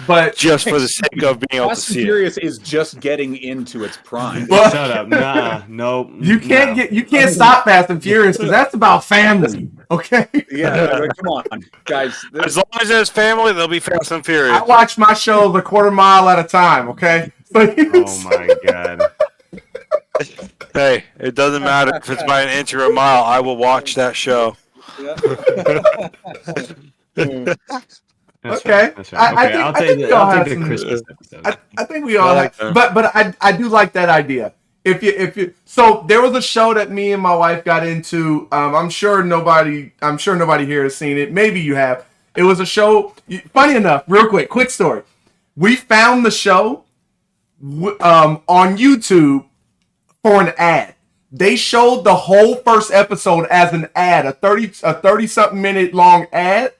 But just for the sake of being able to Fast and see it. Furious is just getting into its prime. But- Shut up. Nah. Nope. you can't stop Fast and Furious because that's about family. Okay. Yeah, come on, guys. As long as there's family, they'll be Fast and Furious. I watch my shows a quarter mile at a time. Okay. Oh my god. Hey, it doesn't matter if it's by an inch or a mile. I will watch that show. That's Okay. right, that's right. I Okay, think- I'll I take think the, we all I'll have take the some- Christmas episode. I think we all I like have, that. but I do like that idea. If you so there was a show that me and my wife got into. I'm sure nobody here has seen it. Maybe you have. It was a show. Funny enough, real quick story. We found the show on YouTube for an ad. They showed the whole first episode as an ad, a 30 something minute long ad.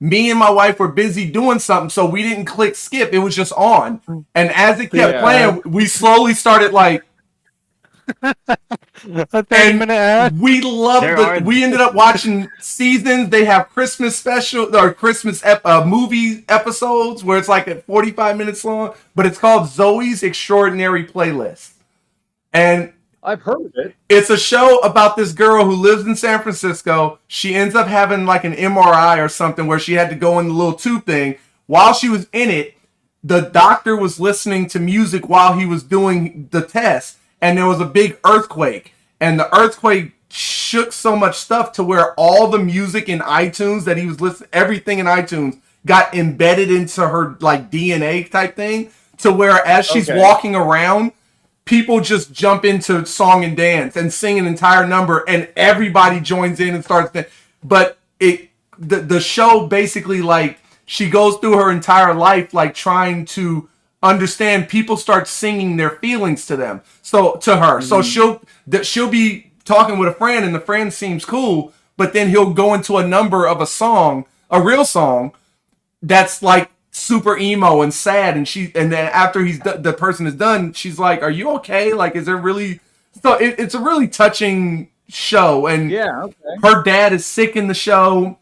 Me and my wife were busy doing something, so we didn't click skip. It was just on. And as it kept playing, we slowly started like, A 30-minute ad? we loved we ended up watching seasons. They have Christmas special or Christmas movie episodes where it's like at 45 minutes long, but it's called Zoe's Extraordinary Playlist. And I've heard of it. it's a show about this girl who lives in San Francisco. She ends up having like an MRI or something where she had to go in the little tube thing. While she was in it, the doctor was listening to music while he was doing the test, and there was a big earthquake. And the earthquake shook so much stuff to where all the music in iTunes that he was listening, everything in iTunes got embedded into her like DNA type thing, to where as she's walking around, people just jump into song and dance and sing an entire number, and everybody joins in and starts. But the show basically, like, she goes through her entire life like trying to understand. People start singing their feelings to them, so to her. So she'll be talking with a friend, and the friend seems cool, but then he'll go into a number of a song, a real song that's like super emo and sad, and then after the person is done, she's like, "Are you okay? Like, is there really?" So it's a really touching show, and her dad is sick in the show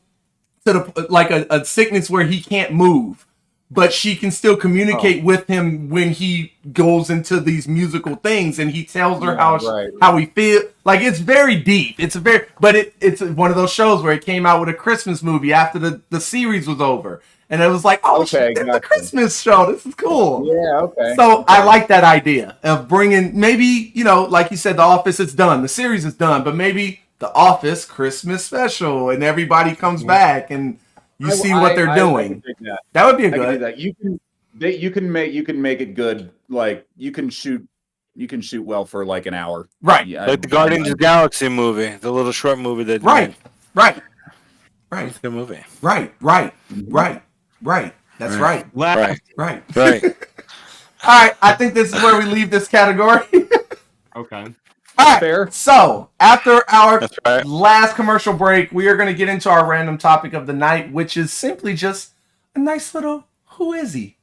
to the like a sickness where he can't move, but she can still communicate with him when he goes into these musical things, and he tells her how he feels. Like, it's very deep. It's it's one of those shows where it came out with a Christmas movie after the series was over. And it was like, oh, shit, it's a Christmas show. This is cool. Yeah, okay. So I like that idea of bringing, maybe, like you said, The Office is done. The series is done. But maybe The Office Christmas special, and everybody comes back and you see what they're doing. That would be a good. That. You can make it good. Like, you can shoot well for like an hour. Right. Yeah, like the Guardians of the Galaxy movie, the little short movie that Right. It's a good movie. Right. That's right. Right. All right. I think this is where we leave this category. Okay. All right. Fair. So after our last commercial break, we are going to get into our random topic of the night, which is simply just a nice little "Who is he?"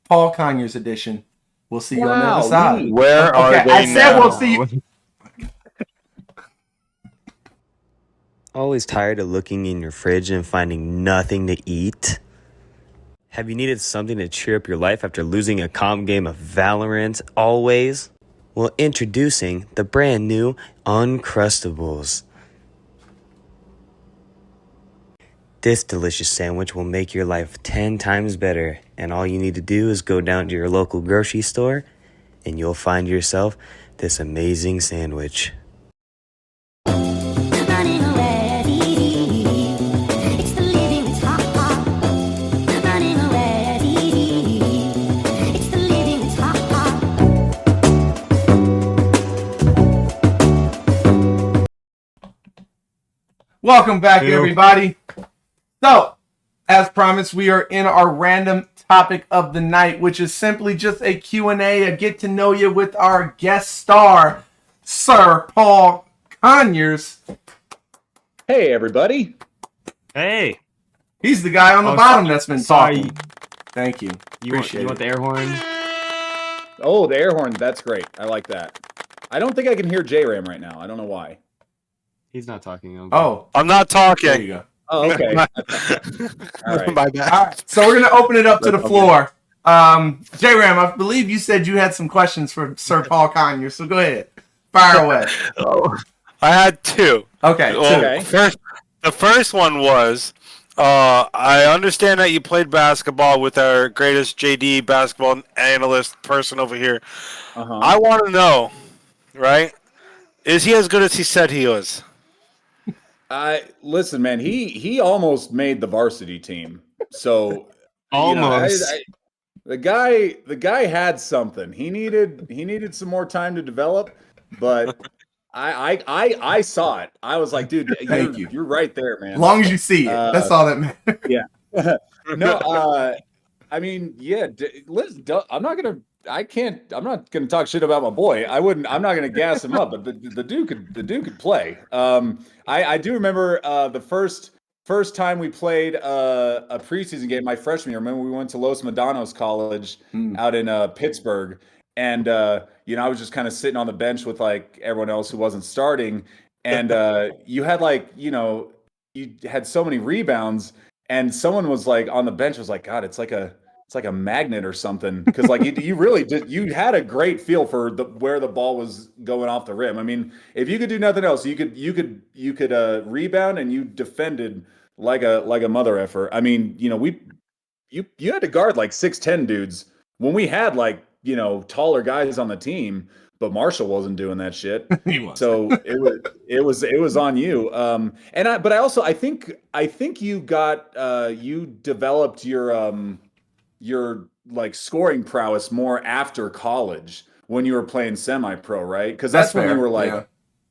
Paul Conyers edition. We'll see you on the other side. Where are they I said now? we'll see you. Always tired of looking in your fridge and finding nothing to eat? Have you needed something to cheer up your life after losing a calm game of Valorant always? Well, introducing the brand new Uncrustables. This delicious sandwich will make your life 10 times better, and all you need to do is go down to your local grocery store and you'll find yourself this amazing sandwich. Welcome back, everybody. So, as promised, we are in our random topic of the night, which is simply just a Q&A, a get to know you with our guest star, Sir Paul Conyers. Hey, everybody. Hey. He's the guy on the bottom that's been talking. Thank you. You want the air horn? Oh, the air horn. That's great. I like that. I don't think I can hear J-Ram right now. I don't know why. He's not talking. Okay. Oh, I'm not talking. there you go. Oh, okay. All right. My bad. All right, so we're going to open it up to the floor. J-Ram, I believe you said you had some questions for Sir Paul Conyers, so go ahead. Fire away. I had two. Okay, Well, the first one was, I understand that you played basketball with our greatest JD basketball analyst person over here. Uh-huh. I want to know, right? Is he as good as he said he was? Listen, man, he almost made the varsity team. So almost. The guy had something. He needed some more time to develop, but I saw it. I was like, dude, you're right there, man. As long as you see it, that's all that matters. Yeah. No, I mean, yeah. Listen, I'm not gonna talk shit about my boy. I'm not gonna gas him up, but the dude could play. I do remember the first time we played a preseason game my freshman year. Remember we went to Los Medanos College out in Pittsburgh, and I was just kind of sitting on the bench with like everyone else who wasn't starting, and you had you had so many rebounds, and someone was like on the bench was like, God, it's like a magnet or something, because like you really did. You had a great feel for where the ball was going off the rim. I mean, if you could do nothing else, you could rebound, and you defended like a mother effer. I mean, you had to guard like 6'10" dudes when we had taller guys on the team. but Marshall wasn't doing that shit. He was. So it was on you. But I think you got you developed your like scoring prowess more after college when you were playing semi-pro, right? Because that's when you fair, were like yeah.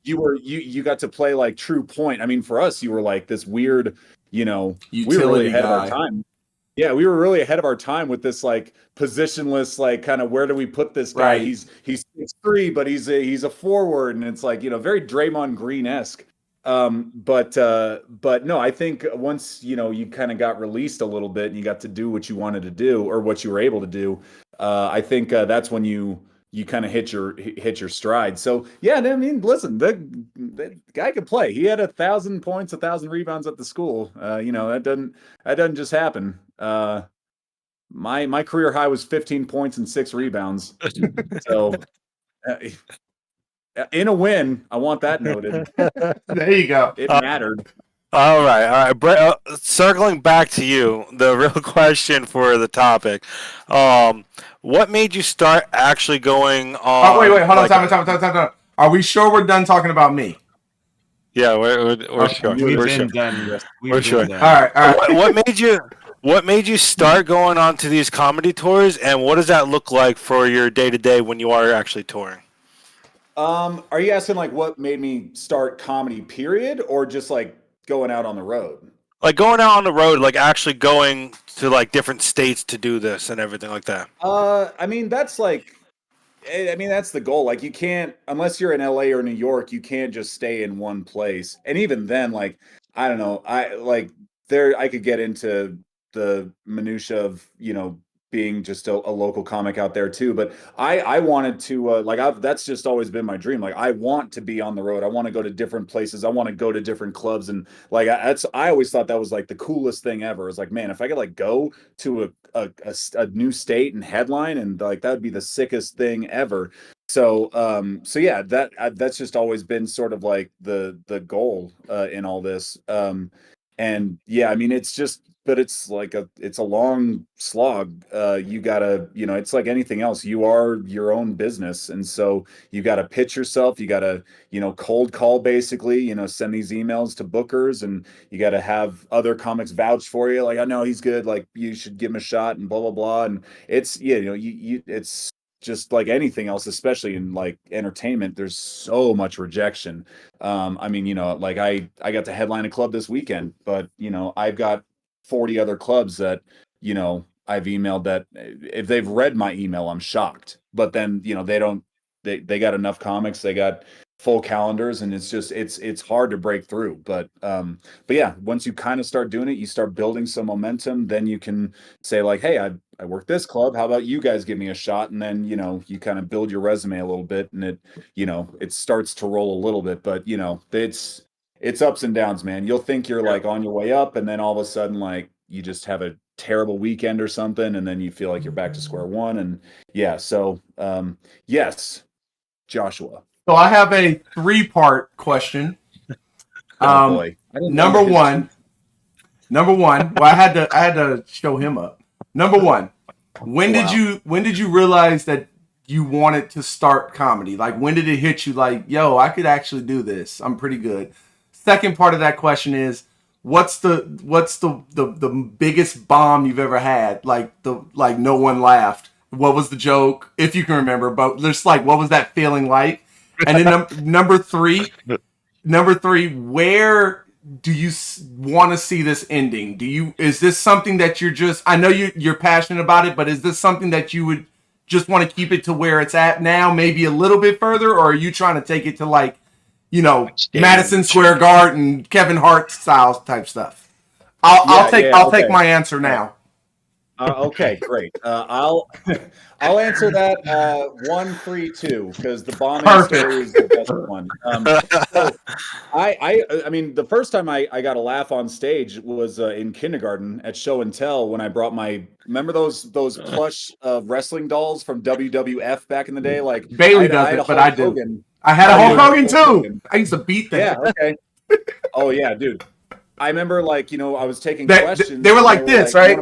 you got to play like true point. I mean, for us, you were like this weird, we were really Utility ahead of our guy. time. Yeah, we were really ahead of our time with this like positionless, like kind of where do we put this guy? Right. He's 6'3", but he's a forward, and it's like very Draymond Green-esque. But no, I think once you kind of got released a little bit and you got to do what you wanted to do or what you were able to do, I think that's when you kind of hit your stride. So yeah, I mean, listen, the guy could play. He had 1,000 points, 1,000 rebounds at the school. That doesn't just happen. My career high was 15 points and 6 rebounds. So in a win, I want that noted. There you go. It mattered. All right. Brett, circling back to you, the real question for the topic. What made you start actually going on? Oh, wait, hold on, time. Are we sure we're done talking about me? Yeah, we're sure. We've We're been sure. done. We're sure. Done. All right. What made you start going on to these comedy tours, and what does that look like for your day-to-day when you are actually touring? Are you asking like what made me start comedy period, or just like going out on the road? Like going out on the road, like actually going to like different states to do this and everything like that. I mean, that's the goal. Like you can't, unless you're in LA or New York, you can't just stay in one place. And even then, like, I don't know, I could get into the minutia of, being just a local comic out there too. But I wanted to, that's just always been my dream. Like I want to be on the road. I want to go to different places. I want to go to different clubs. And like, I always thought that was like the coolest thing ever. It's like, man, if I could like go to a new state and headline, and like, that would be the sickest thing ever. So yeah, that's just always been sort of like the goal in all this. And yeah, I mean, but it's like it's a long slog. You gotta, it's like anything else. You are your own business, and so you gotta pitch yourself. You gotta, cold call basically. Send these emails to bookers, and you gotta have other comics vouch for you. Like, I know he's good. Like, you should give him a shot, and blah blah blah. And it's it's just like anything else, especially in like entertainment. There's so much rejection. I mean, like I got to headline a club this weekend, but I've got 40 other clubs that I've emailed that if they've read my email, I'm shocked. But then they got enough comics, they got full calendars, and it's hard to break through. But yeah, once you kind of start doing it, you start building some momentum, then you can say like, hey, I work this club, how about you guys give me a shot? And then you kind of build your resume a little bit, and it starts to roll a little bit. But it's ups and downs, man. You'll think you're like on your way up, and then all of a sudden, like, you just have a terrible weekend or something, and then you feel like you're back to square one. And yeah, so yes, Joshua. So I have a 3-part question. Oh boy. Number one. Well, I had to show him up. Number one, when did you realize that you wanted to start comedy? Like, when did it hit you? Like, yo, I could actually do this. I'm pretty good. Second part of that question is, what's the biggest bomb you've ever had? Like no one laughed. What was the joke, if you can remember? But just like, what was that feeling like? And then number three, where do you want to see this ending? Is this something that I know you're passionate about it, but is this something that you would just want to keep it to where it's at now, maybe a little bit further, or are you trying to take it to like, Madison Square Garden, Kevin Hart style type stuff? I'll take my answer now. Okay, great. I'll answer that 1, 3, 2, because the bomb answer is the best one. So I mean, the first time I got a laugh on stage was in kindergarten at Show and Tell, when I brought remember those plush wrestling dolls from WWF back in the day? Like, Bailey doesn't, but I do. Hogan. I had a Hulk Hogan too. I used to beat them. Yeah. Okay. Oh yeah, dude. I remember, like, I was taking questions. They were like this, right?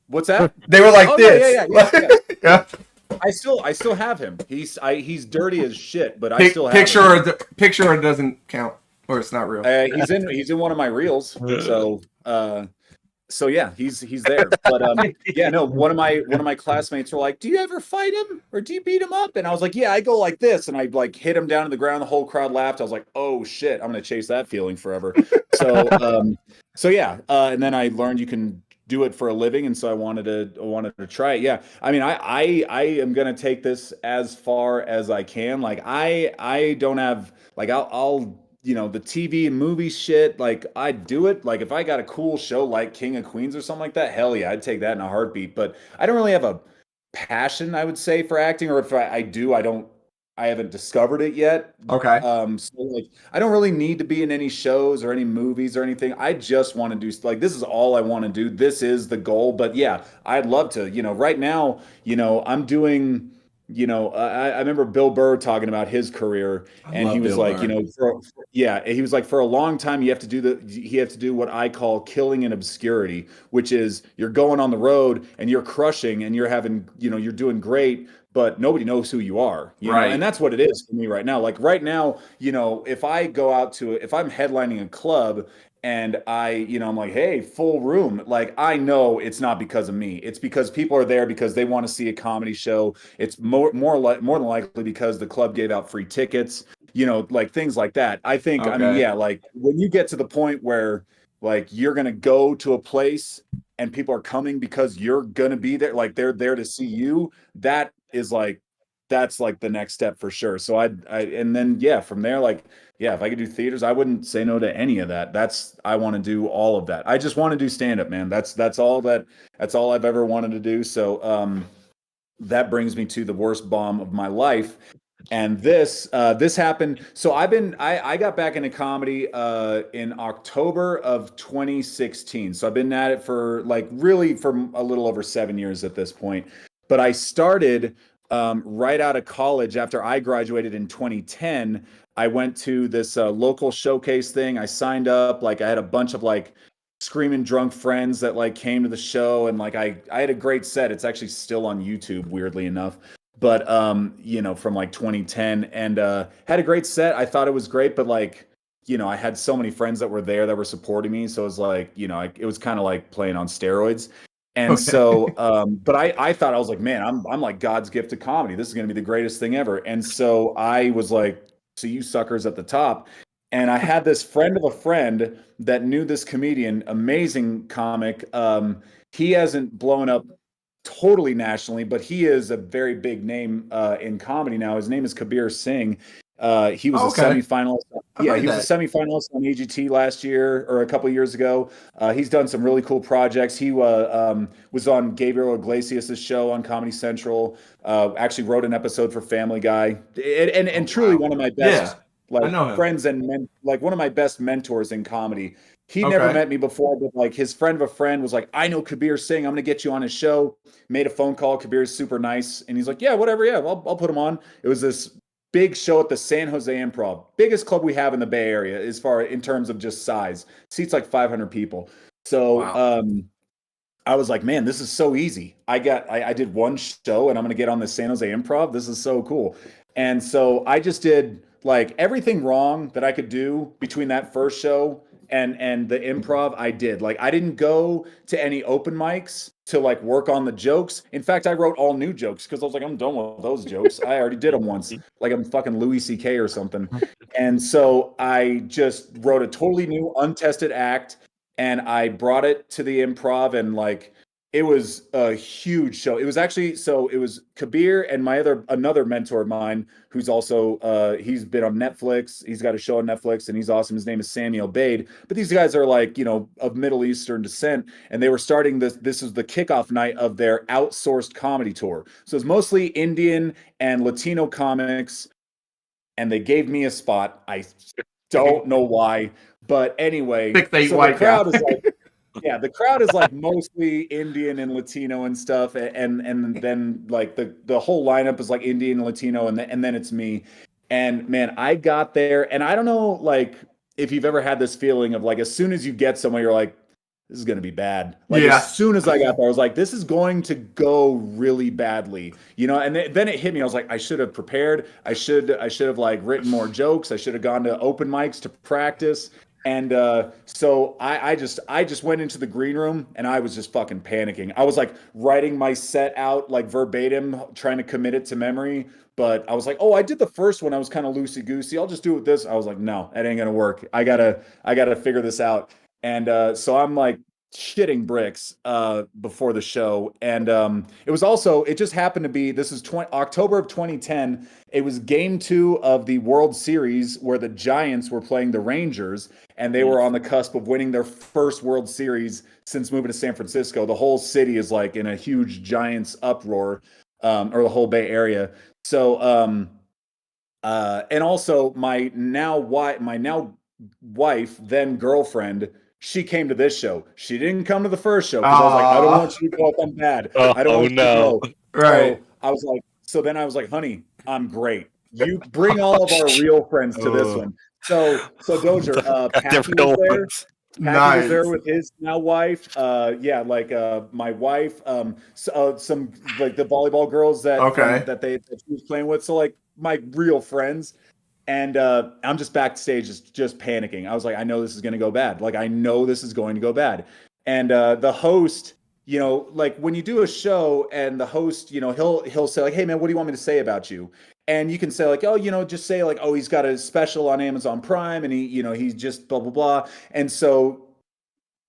What's that? They were like this. Yeah. Yeah. I still have him. He's dirty as shit, but I still have picture him. picture doesn't count, or it's not real. He's in one of my reels. So yeah, he's there. But yeah, no, one of my classmates were like, "Do you ever fight him or do you beat him up?" And I was like, "Yeah, I go like this," and I like hit him down to the ground. The whole crowd laughed. I was like, "Oh shit, I'm gonna chase that feeling forever." So so yeah, and then I learned you can do it for a living, and so I wanted to try it. Yeah, I mean, I am gonna take this as far as I can. Like I don't have like I'll the TV and movie shit, like I'd do it. Like if I got a cool show like King of Queens or something like that, hell yeah, I'd take that in a heartbeat. But I don't really have a passion, I would say, for acting, or if I do, I haven't discovered it yet. Okay. So like I don't really need to be in any shows or any movies or anything. I just want to do like this is all I want to do. This is the goal. But yeah, I'd love to. Right now, I'm doing. I remember Bill Burr talking about his career, and he was like, yeah, he was like, for a long time, you have to do what I call killing in obscurity, which is you're going on the road and you're crushing and you're having, you're doing great, but nobody knows who you are, Right. and that's what it is for me right now. Like right now, if I'm headlining a club and I'm like, hey, full room, like I know it's not because of me. It's because people are there because they want to see a comedy show. It's more than likely because the club gave out free tickets, like things like that. I think, I mean, Okay. yeah, like when you get to the point where like you're gonna go to a place and people are coming because you're gonna be there, like they're there to see you, that's like the next step for sure. So and then yeah, from there, like yeah, if I could do theaters, I wouldn't say no to any of that. I want to do all of that. I just want to do stand up, man. That's all I've ever wanted to do. So that brings me to the worst bomb of my life. And this happened. So I got back into comedy in October of 2016. So I've been at it for like really for a little over 7 years at this point. But I started right out of college after I graduated in 2010. I went to this local showcase thing. I signed up. Like I had a bunch of like screaming drunk friends that like came to the show, and like I had a great set. It's actually still on YouTube, weirdly enough. But from like 2010, and had a great set. I thought it was great, but like I had so many friends that were there that were supporting me, so it was like it was kind of like playing on steroids. And Okay. so, but I thought, I was like, man, I'm like God's gift to comedy. This is going to be the greatest thing ever. And so I was like, so you suckers at the top. And I had this friend of a friend that knew this comedian, amazing comic. He hasn't blown up totally nationally, but he is a very big name in comedy now. His name is Kabir Singh. He was Oh, a okay. semifinalist. I've Yeah, heard he was a that. semifinalist on AGT last year or a couple of years ago. He's done some really cool projects. He was on Gabriel Iglesias' show on Comedy Central. Actually wrote an episode for Family Guy, and Oh, truly wow. one of my Yeah, best I like know him. friends and like one of my best mentors in comedy. He never Okay. met me before, but like his friend of a friend was like, I know Kabir Singh. I'm gonna get you on his show. Made a phone call. Kabir's super nice, and he's like, yeah, whatever, yeah, I'll put him on. It was this big show at the San Jose Improv, biggest club we have in the Bay Area as far in terms of just size. Seats like 500 people. So Wow. I was like, man, this is so easy. I did one show and I'm gonna get on the San Jose Improv. This is so cool. And so I just did like everything wrong that I could do between that first show and the improv I did. Like I didn't go to any open mics to like work on the jokes. In fact, I wrote all new jokes because I was like, I'm done with those jokes. I already did them once. Like I'm fucking Louis C.K. or something. And so I just wrote a totally new untested act and I brought it to the improv, and like it was a huge show. It was actually, so it was Kabir and another mentor of mine who's also he's been on Netflix. He's got a show on Netflix and he's awesome. His name is Samuel Bade. But these guys are like, of Middle Eastern descent, and they were starting this is the kickoff night of their outsourced comedy tour. So it's mostly Indian and Latino comics, and they gave me a spot. I don't know why, but anyway, 6'8" so the white guy. crowd is like, yeah, the crowd is like mostly Indian and Latino and stuff, and then like the whole lineup is like Indian and Latino, and then it's me. And man, I got there, and I don't know like if you've ever had this feeling of like as soon as you get somewhere, you're like, this is gonna be bad. Like Yeah. as soon as I got there, I was like, this is going to go really badly, you know. And then it hit me. I was like, I should have prepared. I should have like written more jokes. I should have gone to open mics to practice. And so I just went into the green room and I was just fucking panicking. I was like writing my set out like verbatim, trying to commit it to memory. But I was like, oh, I did the first one. I was kind of loosey goosey. I'll just do it with this. I was like, no, that ain't gonna work. I gotta figure this out. And so I'm like shitting bricks before the show. And it just happened to be, this is October of 2010. It was game 2 of the World Series where the Giants were playing the Rangers, and they were on the cusp of winning their first World Series since moving to San Francisco. The whole city is like in a huge Giants uproar, or the whole Bay Area. So, and also my now wife, then girlfriend, she came to this show. She didn't come to the first show because I was like, I don't want you to go if I'm bad. I don't want you to go. Right. So then I was like, honey, I'm great. You bring all of our real friends to this one. So Dozier, Pappy was there. Pappy was there with his now wife. My wife, some like the volleyball girls that she was playing with. So like my real friends. And I'm just backstage, just panicking. I was like, I know this is going to go bad. Like, I know this is going to go bad. And the host, you know, like when you do a show and the host, you know, he'll say like, hey man, what do you want me to say about you? And you can say like, oh, you know, just say like, oh, he's got a special on Amazon Prime and he's just blah, blah, blah. And so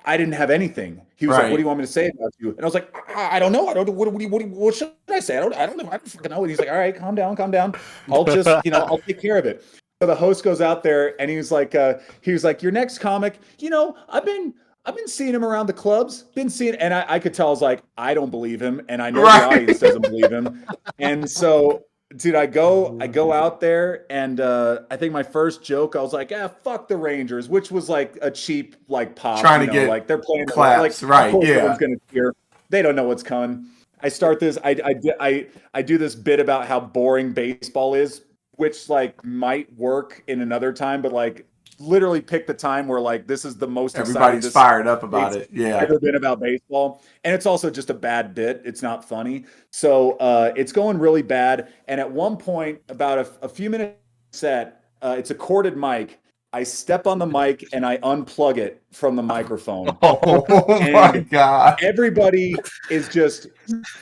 I didn't have anything. He was like, what do you want me to say about you? And I was like, I don't know. I don't know. What should I say? I don't know. I don't fucking know. And he's like, all right, calm down. I'll just, I'll take care of it. So the host goes out there and he was like, your next comic, I've been seeing him around the clubs, and I could tell, I was like, I don't believe him. And I know the audience doesn't believe him. And so, dude, I go out there, and I think my first joke, I was like, fuck the Rangers, which was like a cheap like pop, trying to get like they're playing claps, like, right? Of course yeah, everyone's gonna cheer. They don't know what's coming. I start this. I do this bit about how boring baseball is, which like might work in another time, but like literally pick the time where like this is the most everybody's fired up about it. Yeah, ever been about baseball, and it's also just a bad bit. It's not funny, so it's going really bad. And at one point, about a few minutes set, it's a corded mic. I step on the mic and I unplug it from the microphone. Oh my God! Everybody is just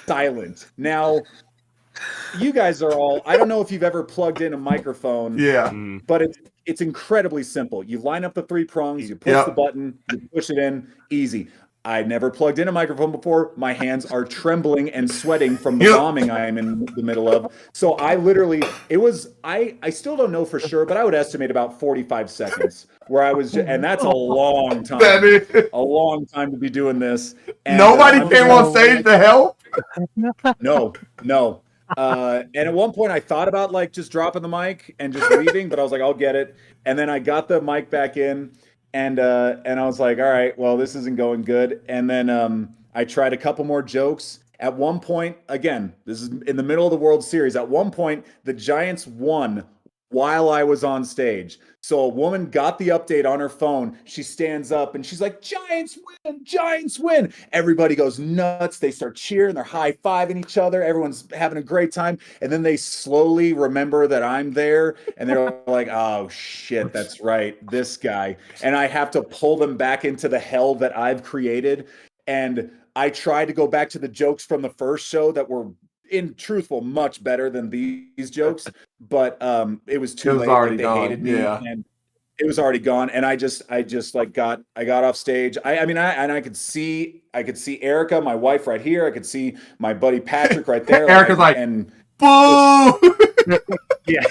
silent now. You guys are all, I don't know if you've ever plugged in a microphone. Yeah. But it's incredibly simple. You line up the 3 prongs, you push the button, you push it in, easy. I never plugged in a microphone before. My hands are trembling and sweating from the bombing I am in the middle of. So I literally, I still don't know for sure, but I would estimate about 45 seconds where I was, and that's a long time. That is a long time to be doing this. And, nobody came on stage to help? No. And at one point I thought about like just dropping the mic and just leaving, but I was like, I'll get it. And then I got the mic back in, and I was like, all right, well, this isn't going good. And then I tried a couple more jokes. At one point, again, this is in the middle of the World Series. At one point, the Giants won while I was on stage. So a woman got the update on her phone. She stands up and she's like, Giants win, Giants win. Everybody goes nuts. They start cheering. They're high-fiving each other. Everyone's having a great time. And then they slowly remember that I'm there. And they're like, oh, shit, that's right, this guy. And I have to pull them back into the hell that I've created. And I tried to go back to the jokes from the first show that were, in truthful, much better than these jokes, but it was too late. Already they gone. hated me, and it was already gone. And I just like got off stage. I could see Erica, my wife, right here. I could see my buddy Patrick right there. Erica's and boo. Yeah,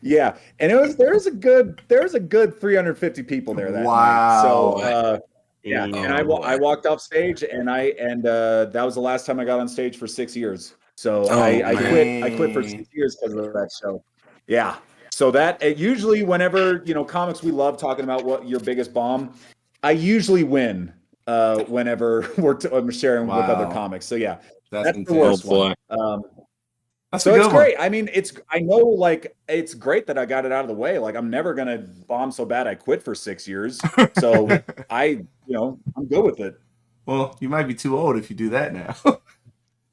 yeah. And there's a good 350 people there that night. So. Yeah, and I walked off stage, and that was the last time I got on stage for 6 years. So I quit for 6 years because of that show. Yeah. So that usually whenever comics, we love talking about what your biggest bomb. I usually win whenever I'm sharing with other comics. So yeah, that's the worst one. So it's great. I mean, I know like it's great that I got it out of the way. Like I'm never gonna bomb so bad I quit for 6 years. So I'm good with it. Well, you might be too old if you do that now.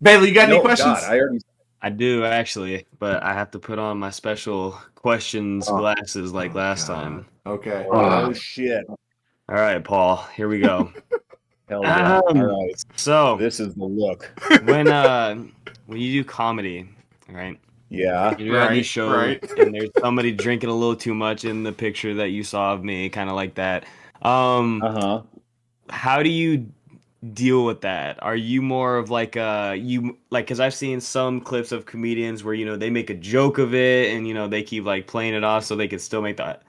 Bailey, you got any No, questions? God, I already. I do actually, but I have to put on my special questions glasses like last time. Okay. Oh shit! All right, Paul, here we go. Hell yeah! All right, So this is the look. when you do comedy, right? Yeah. You're at these Right, shows right. and there's somebody drinking a little too much in the picture that you saw of me, kind of like that. Uh-huh. How do you deal with that? Are you more of like you like, because I've seen some clips of comedians where they make a joke of it and they keep like playing it off so they can still make the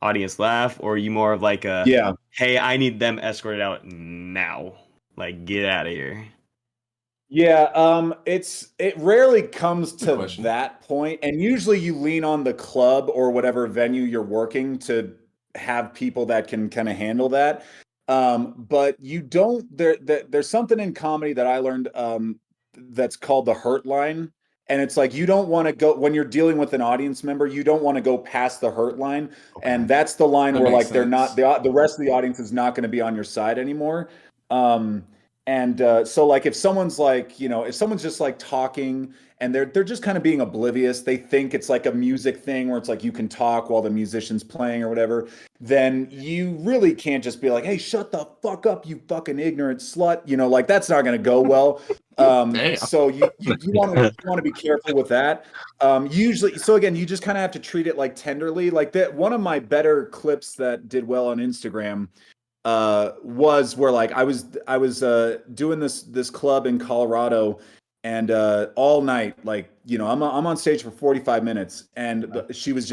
audience laugh, or are you more of like Yeah. hey, I need them escorted out now, like get out of here? Yeah, it rarely comes Good to question. that point, and usually you lean on the club or whatever venue you're working to have people that can kind of handle that. But you don't there's something in comedy that I learned that's called the hurt line. And it's like you don't want to go when you're dealing with an audience member, you don't want to go past the hurt line. And Okay. that's the line That where makes like they're not sense. the rest of the audience is not going to be on your side anymore. Um, and so like if someone's like, if someone's just like talking and they're just kind of being oblivious, they think it's like a music thing where it's like you can talk while the musician's playing or whatever, then you really can't just be like, "Hey, shut the fuck up, you fucking ignorant slut." Like that's not going to go well. Damn. So you want to be careful with that. Usually, so again, you just kind of have to treat it like tenderly. Like that, one of my better clips that did well on Instagram was where like I was doing this club in Colorado, and all night, like I'm on stage for 45 minutes, and she was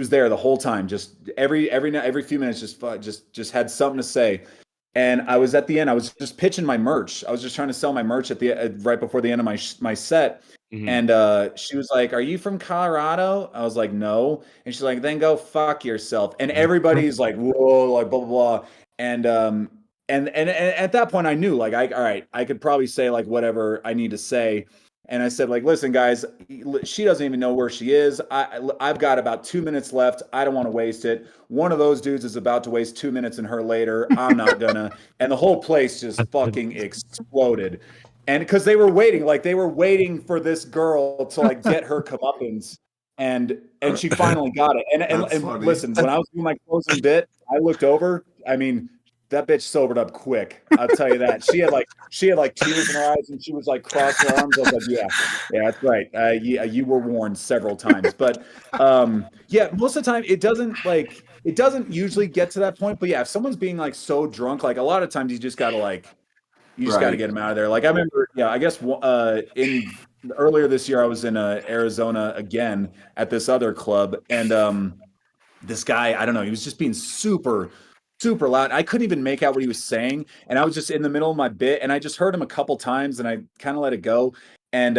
there the whole time, just every few minutes, just had something to say. And I was at the end, I was just pitching my merch. I was just trying to sell my merch at the right before the end of my set. Mhm. And she was like, "Are you from Colorado?" I was like, "No." And she's like, "Then go fuck yourself." And everybody's like, "Whoa," like blah blah blah. And and at that point I knew like all right, I could probably say like whatever I need to say. And I said like, "Listen guys, she doesn't even know where she is. I've got about 2 minutes left. I don't want to waste it. One of those dudes is about to waste 2 minutes in her later. I'm not gonna." And the whole place just fucking exploded. And because they were waiting for this girl to like get her comeuppance, and she finally got it. That's And funny. listen, when I was doing my closing bit, I looked over. I mean, that bitch sobered up quick. I'll tell you that. She had like tears in her eyes, and she was like crossing her arms. I was like, yeah, that's right. You were warned several times, but yeah, most of the time it doesn't usually get to that point. But yeah, if someone's being like so drunk, like a lot of times you just got to Right. get them out of there. Like I remember, yeah, I guess in earlier this year I was in Arizona again at this other club, and this guy, I don't know, he was just being super loud. I couldn't even make out what he was saying, and I was just in the middle of my bit, and I just heard him a couple times, and I kind of let it go, and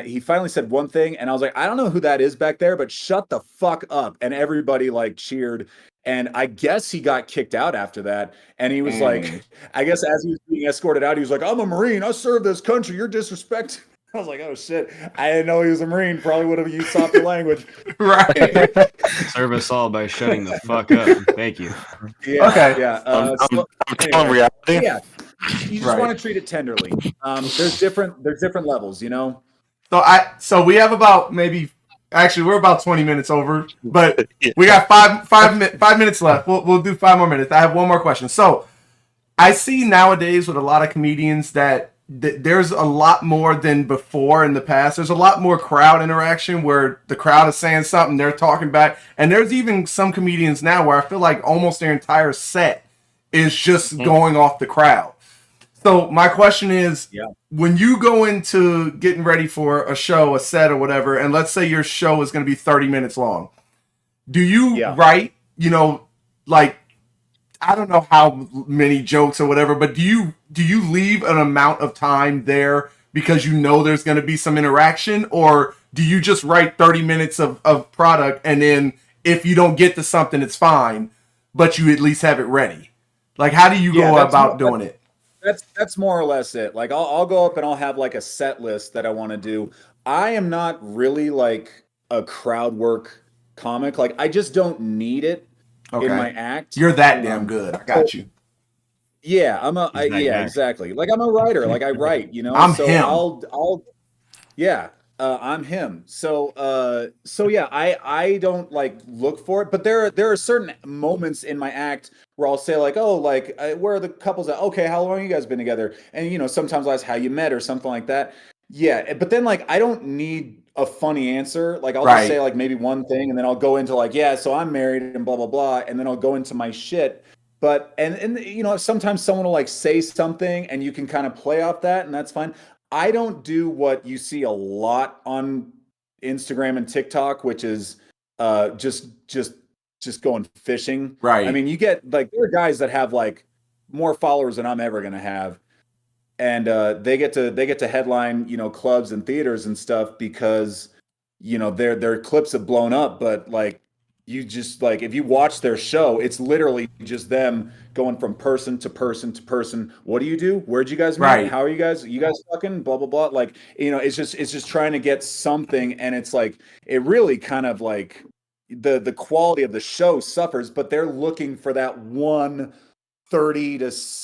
he finally said one thing, and I was like, I don't know who that is back there, but shut the fuck up. And everybody like cheered. And I guess he got kicked out after that. And he was like, I guess as he was being escorted out, he was like, "I'm a Marine. I serve this country. You're disrespecting." I was like, "Oh shit. I didn't know he was a Marine. Probably would have used softer language." Right. Serve us all by shutting the fuck up. Thank you. Yeah. Okay. Yeah. I'm telling Anyway, reality. yeah. You just Right. want to treat it tenderly. There's different levels, So we have about we're about 20 minutes over, but Yeah. we got 5 minutes left. We'll do 5 more minutes. I have one more question. So I see nowadays with a lot of comedians that there's a lot more than before in the past. There's a lot more crowd interaction where the crowd is saying something, they're talking back, and there's even some comedians now where I feel like almost their entire set is just going off the crowd. So my question is, Yeah. when you go into getting ready for a show, a set, or whatever, and let's say your show is going to be 30 minutes long, do you Yeah. write, like, I don't know how many jokes or whatever, but do you leave an amount of time there because you know there's going to be some interaction, or do you just write 30 minutes of product, and then if you don't get to something, it's fine, but you at least have it ready? Like, how do you Yeah, go that's about doing it? That's more or less it. Like I'll go up and I'll have like a set list that I want to do. I am not really like a crowd work comic. Like I just don't need it in my Okay. act. You're that damn good. I got you. Yeah, He's that yeah, guy. exactly. Like I'm a writer, like I write, I'm so him. yeah, I'm him. So yeah, I don't like look for it, but there are certain moments in my act where I'll say like, oh, like where are the couples at? Okay, how long you guys been together? And sometimes I'll ask how you met or something like that. Yeah, but then like I don't need a funny answer. Like I'll just say Right. like maybe one thing, and then I'll go into like, yeah, so I'm married and blah blah blah, and then I'll go into my shit. But and sometimes someone will like say something, and you can kind of play off that, and that's fine. I don't do what you see a lot on Instagram and TikTok, which is just going fishing. I Right. mean, you get like there are guys that have like more followers than I'm ever gonna have, and they get to headline clubs and theaters and stuff because their clips have blown up, but like you just like if you watch their show, it's literally just them going from person to person to person. What do you do? Where'd you guys meet? Right. How are you guys? You guys fucking blah blah blah. Like it's just trying to get something, and it's like it really kind of like the quality of the show suffers, but they're looking for that one 30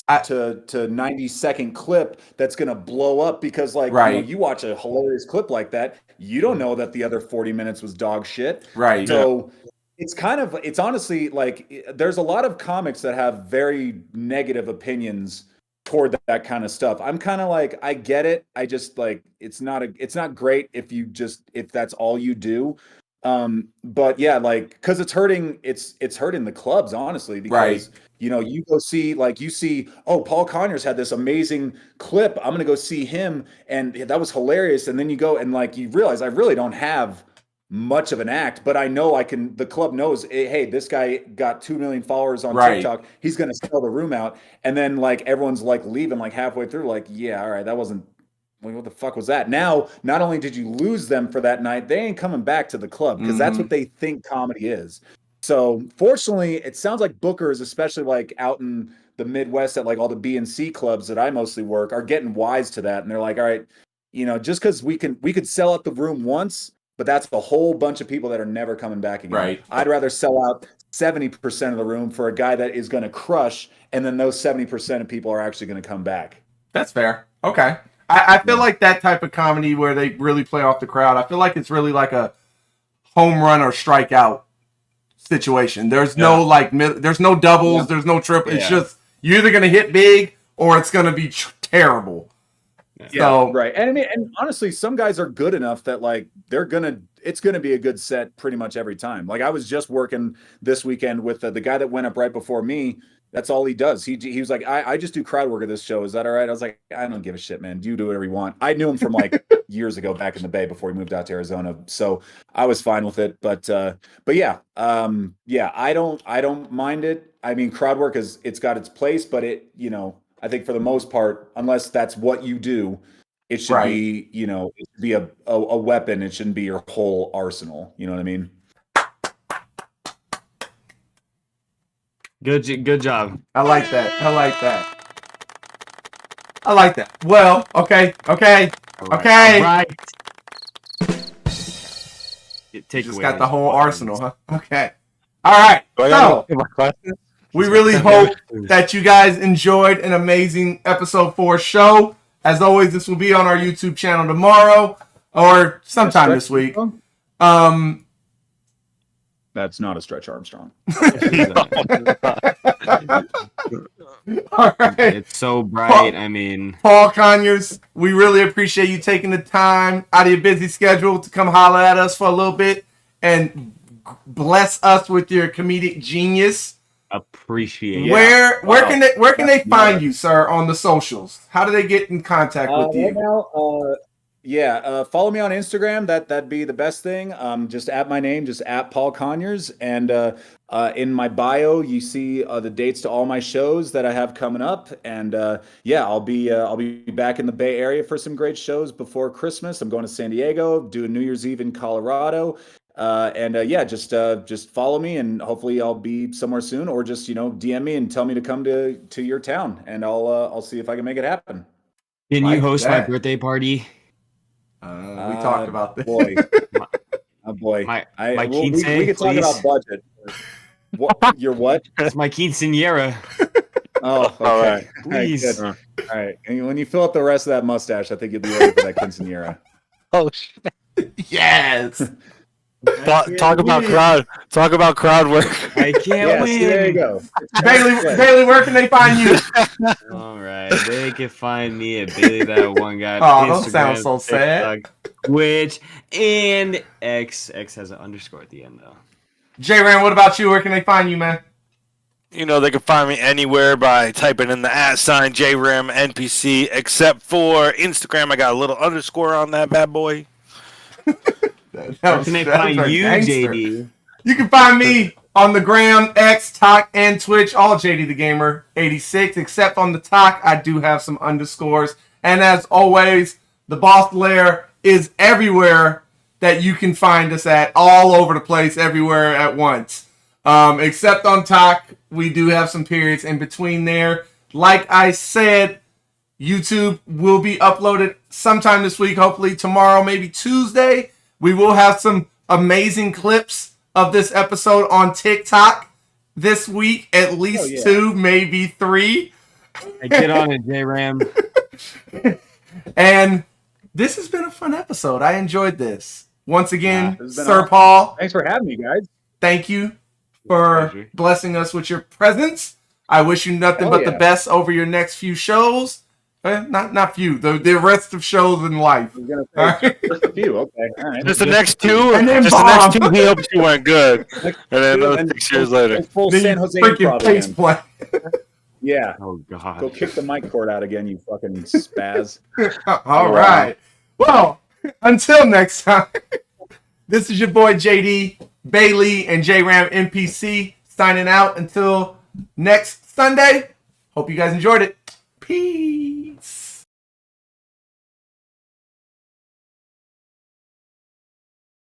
I, to 90-second clip that's going to blow up because like right. you watch a hilarious clip like that, you don't know that the other 40 minutes was dog shit. Right. Yeah. So it's honestly like there's a lot of comics that have very negative opinions toward that kind of stuff. I'm kind of like I get it. I just like it's not great if that's all you do. But yeah, like because it's hurting the clubs honestly Right. because you go see like you see, oh, Paul Conyers had this amazing clip. I'm gonna go see him, and that was hilarious. And then you go and like you realize I really don't have much of an act, but I know I can. The club knows, hey, this guy got 2 million followers on Right. TikTok. He's gonna sell the room out, and then like everyone's like leaving like halfway through, like, yeah, all right, that wasn't. Like, what the fuck was that? Now, not only did you lose them for that night, they ain't coming back to the club because that's Mm-hmm. what they think comedy is. So fortunately, it sounds like bookers, especially like out in the Midwest at like all the B and C clubs that I mostly work, are getting wise to that. And they're like, all right, just because we could sell out the room once, but that's a whole bunch of people that are never coming back again. Right. I'd rather sell out 70% of the room for a guy that is going to crush, and then those 70% of people are actually going to come back. That's fair. Okay. I feel Yeah. like that type of comedy where they really play off the crowd, I feel like it's really like a home run or strikeout situation. There's no like there's no doubles, Yeah. there's no triple. It's Yeah. just you're either gonna hit big or it's gonna be terrible. Yeah, So right. And I mean, and honestly, some guys are good enough that like it's gonna be a good set pretty much every time. Like I was just working this weekend with the guy that went up right before me. That's all he does. He was like, I just do crowd work at this show. Is that all right? I was like, I don't give a shit, man. You do whatever you want. I knew him from like years ago back in the Bay before he moved out to Arizona. So I was fine with it. But yeah, yeah, I don't mind it. I mean, crowd work it's got its place, but I think for the most part, unless that's what you do, it should right. be, it should be a weapon. It shouldn't be your whole arsenal. You know what I mean? Good job. I like that. I like that. I like that. Well, okay. All right. Take Just away got the whole Paul arsenal, Conyers. huh? Okay. All right. Do I So gotta get my question? we really hope that you guys enjoyed an amazing episode 4 show. As always, this will be on our YouTube channel tomorrow or sometime this week. That's not a Stretch Armstrong. All right. It's so bright. I mean, Paul Conyers, we really appreciate you taking the time out of your busy schedule to come holler at us for a little bit and bless us with your comedic genius. appreciate it. Where Wow. can they That's find nice. you, sir, on the socials? How do they get in contact with Right you? now, follow me on Instagram. That'd be the best thing. Just at my name, just at Paul Conyers, and in my bio, you see the dates to all my shows that I have coming up. And yeah, I'll be back in the Bay Area for some great shows before Christmas. I'm going to San Diego, doing New Year's Eve in Colorado. And yeah, just follow me, and hopefully I'll be somewhere soon, or just DM me and tell me to come to your town, and I'll see if I can make it happen. Can Like you host my that. birthday party? We talked about this. Boy, oh boy. My we quince, could talk please. about budget. What? Your what? It's my quinceanera. Oh, okay. All right. Please. All right. And when you fill up the rest of that mustache, I think you'll be ready for that quinceanera. Oh shit. Yes. Talk about crowd. Talk about crowd work. I can't Yeah, win. see, there you go. Bailey, where can they find you? All right, they can find me at Bailey That One Guy. Oh, don't sound so sad. TikTok, Twitch, and X. X has an underscore at the end though. J-Ran, what about you? Where can they find you, man? You know, they can find me anywhere by typing in the @ JRAM NPC, except for Instagram. I got a little underscore on that bad boy. Where can they find you, JD? You can find me on the gram, X, Talk, and Twitch, all JD the Gamer 86, except on the Talk, I do have some underscores. And as always, the Boss Lair is everywhere that you can find us at, all over the place, everywhere at once. Except on Talk, we do have some periods in between there. Like I said, YouTube will be uploaded sometime this week, hopefully tomorrow, maybe Tuesday. We will have some amazing clips of this episode on TikTok this week, at least 2, maybe 3. Hey, get on it, J-Ram. And this has been a fun episode. I enjoyed this. Once again, Sir awesome. Paul, Thanks for having me, guys. thank you for blessing us with your presence. I wish you nothing but the best over your next few shows. Not few, the rest of shows in life. Just a few, okay. All right. Just the next 2, And then just the next 2. He hopes you went good, and then another 6 years later. Full Then San you Jose freaking improv face again. plant. Yeah. Oh God. Go kick the mic cord out again, you fucking spaz. All right. Well, until next time, this is your boy JD, Bailey, and JRAM NPC signing out until next Sunday. Hope you guys enjoyed it. Peace.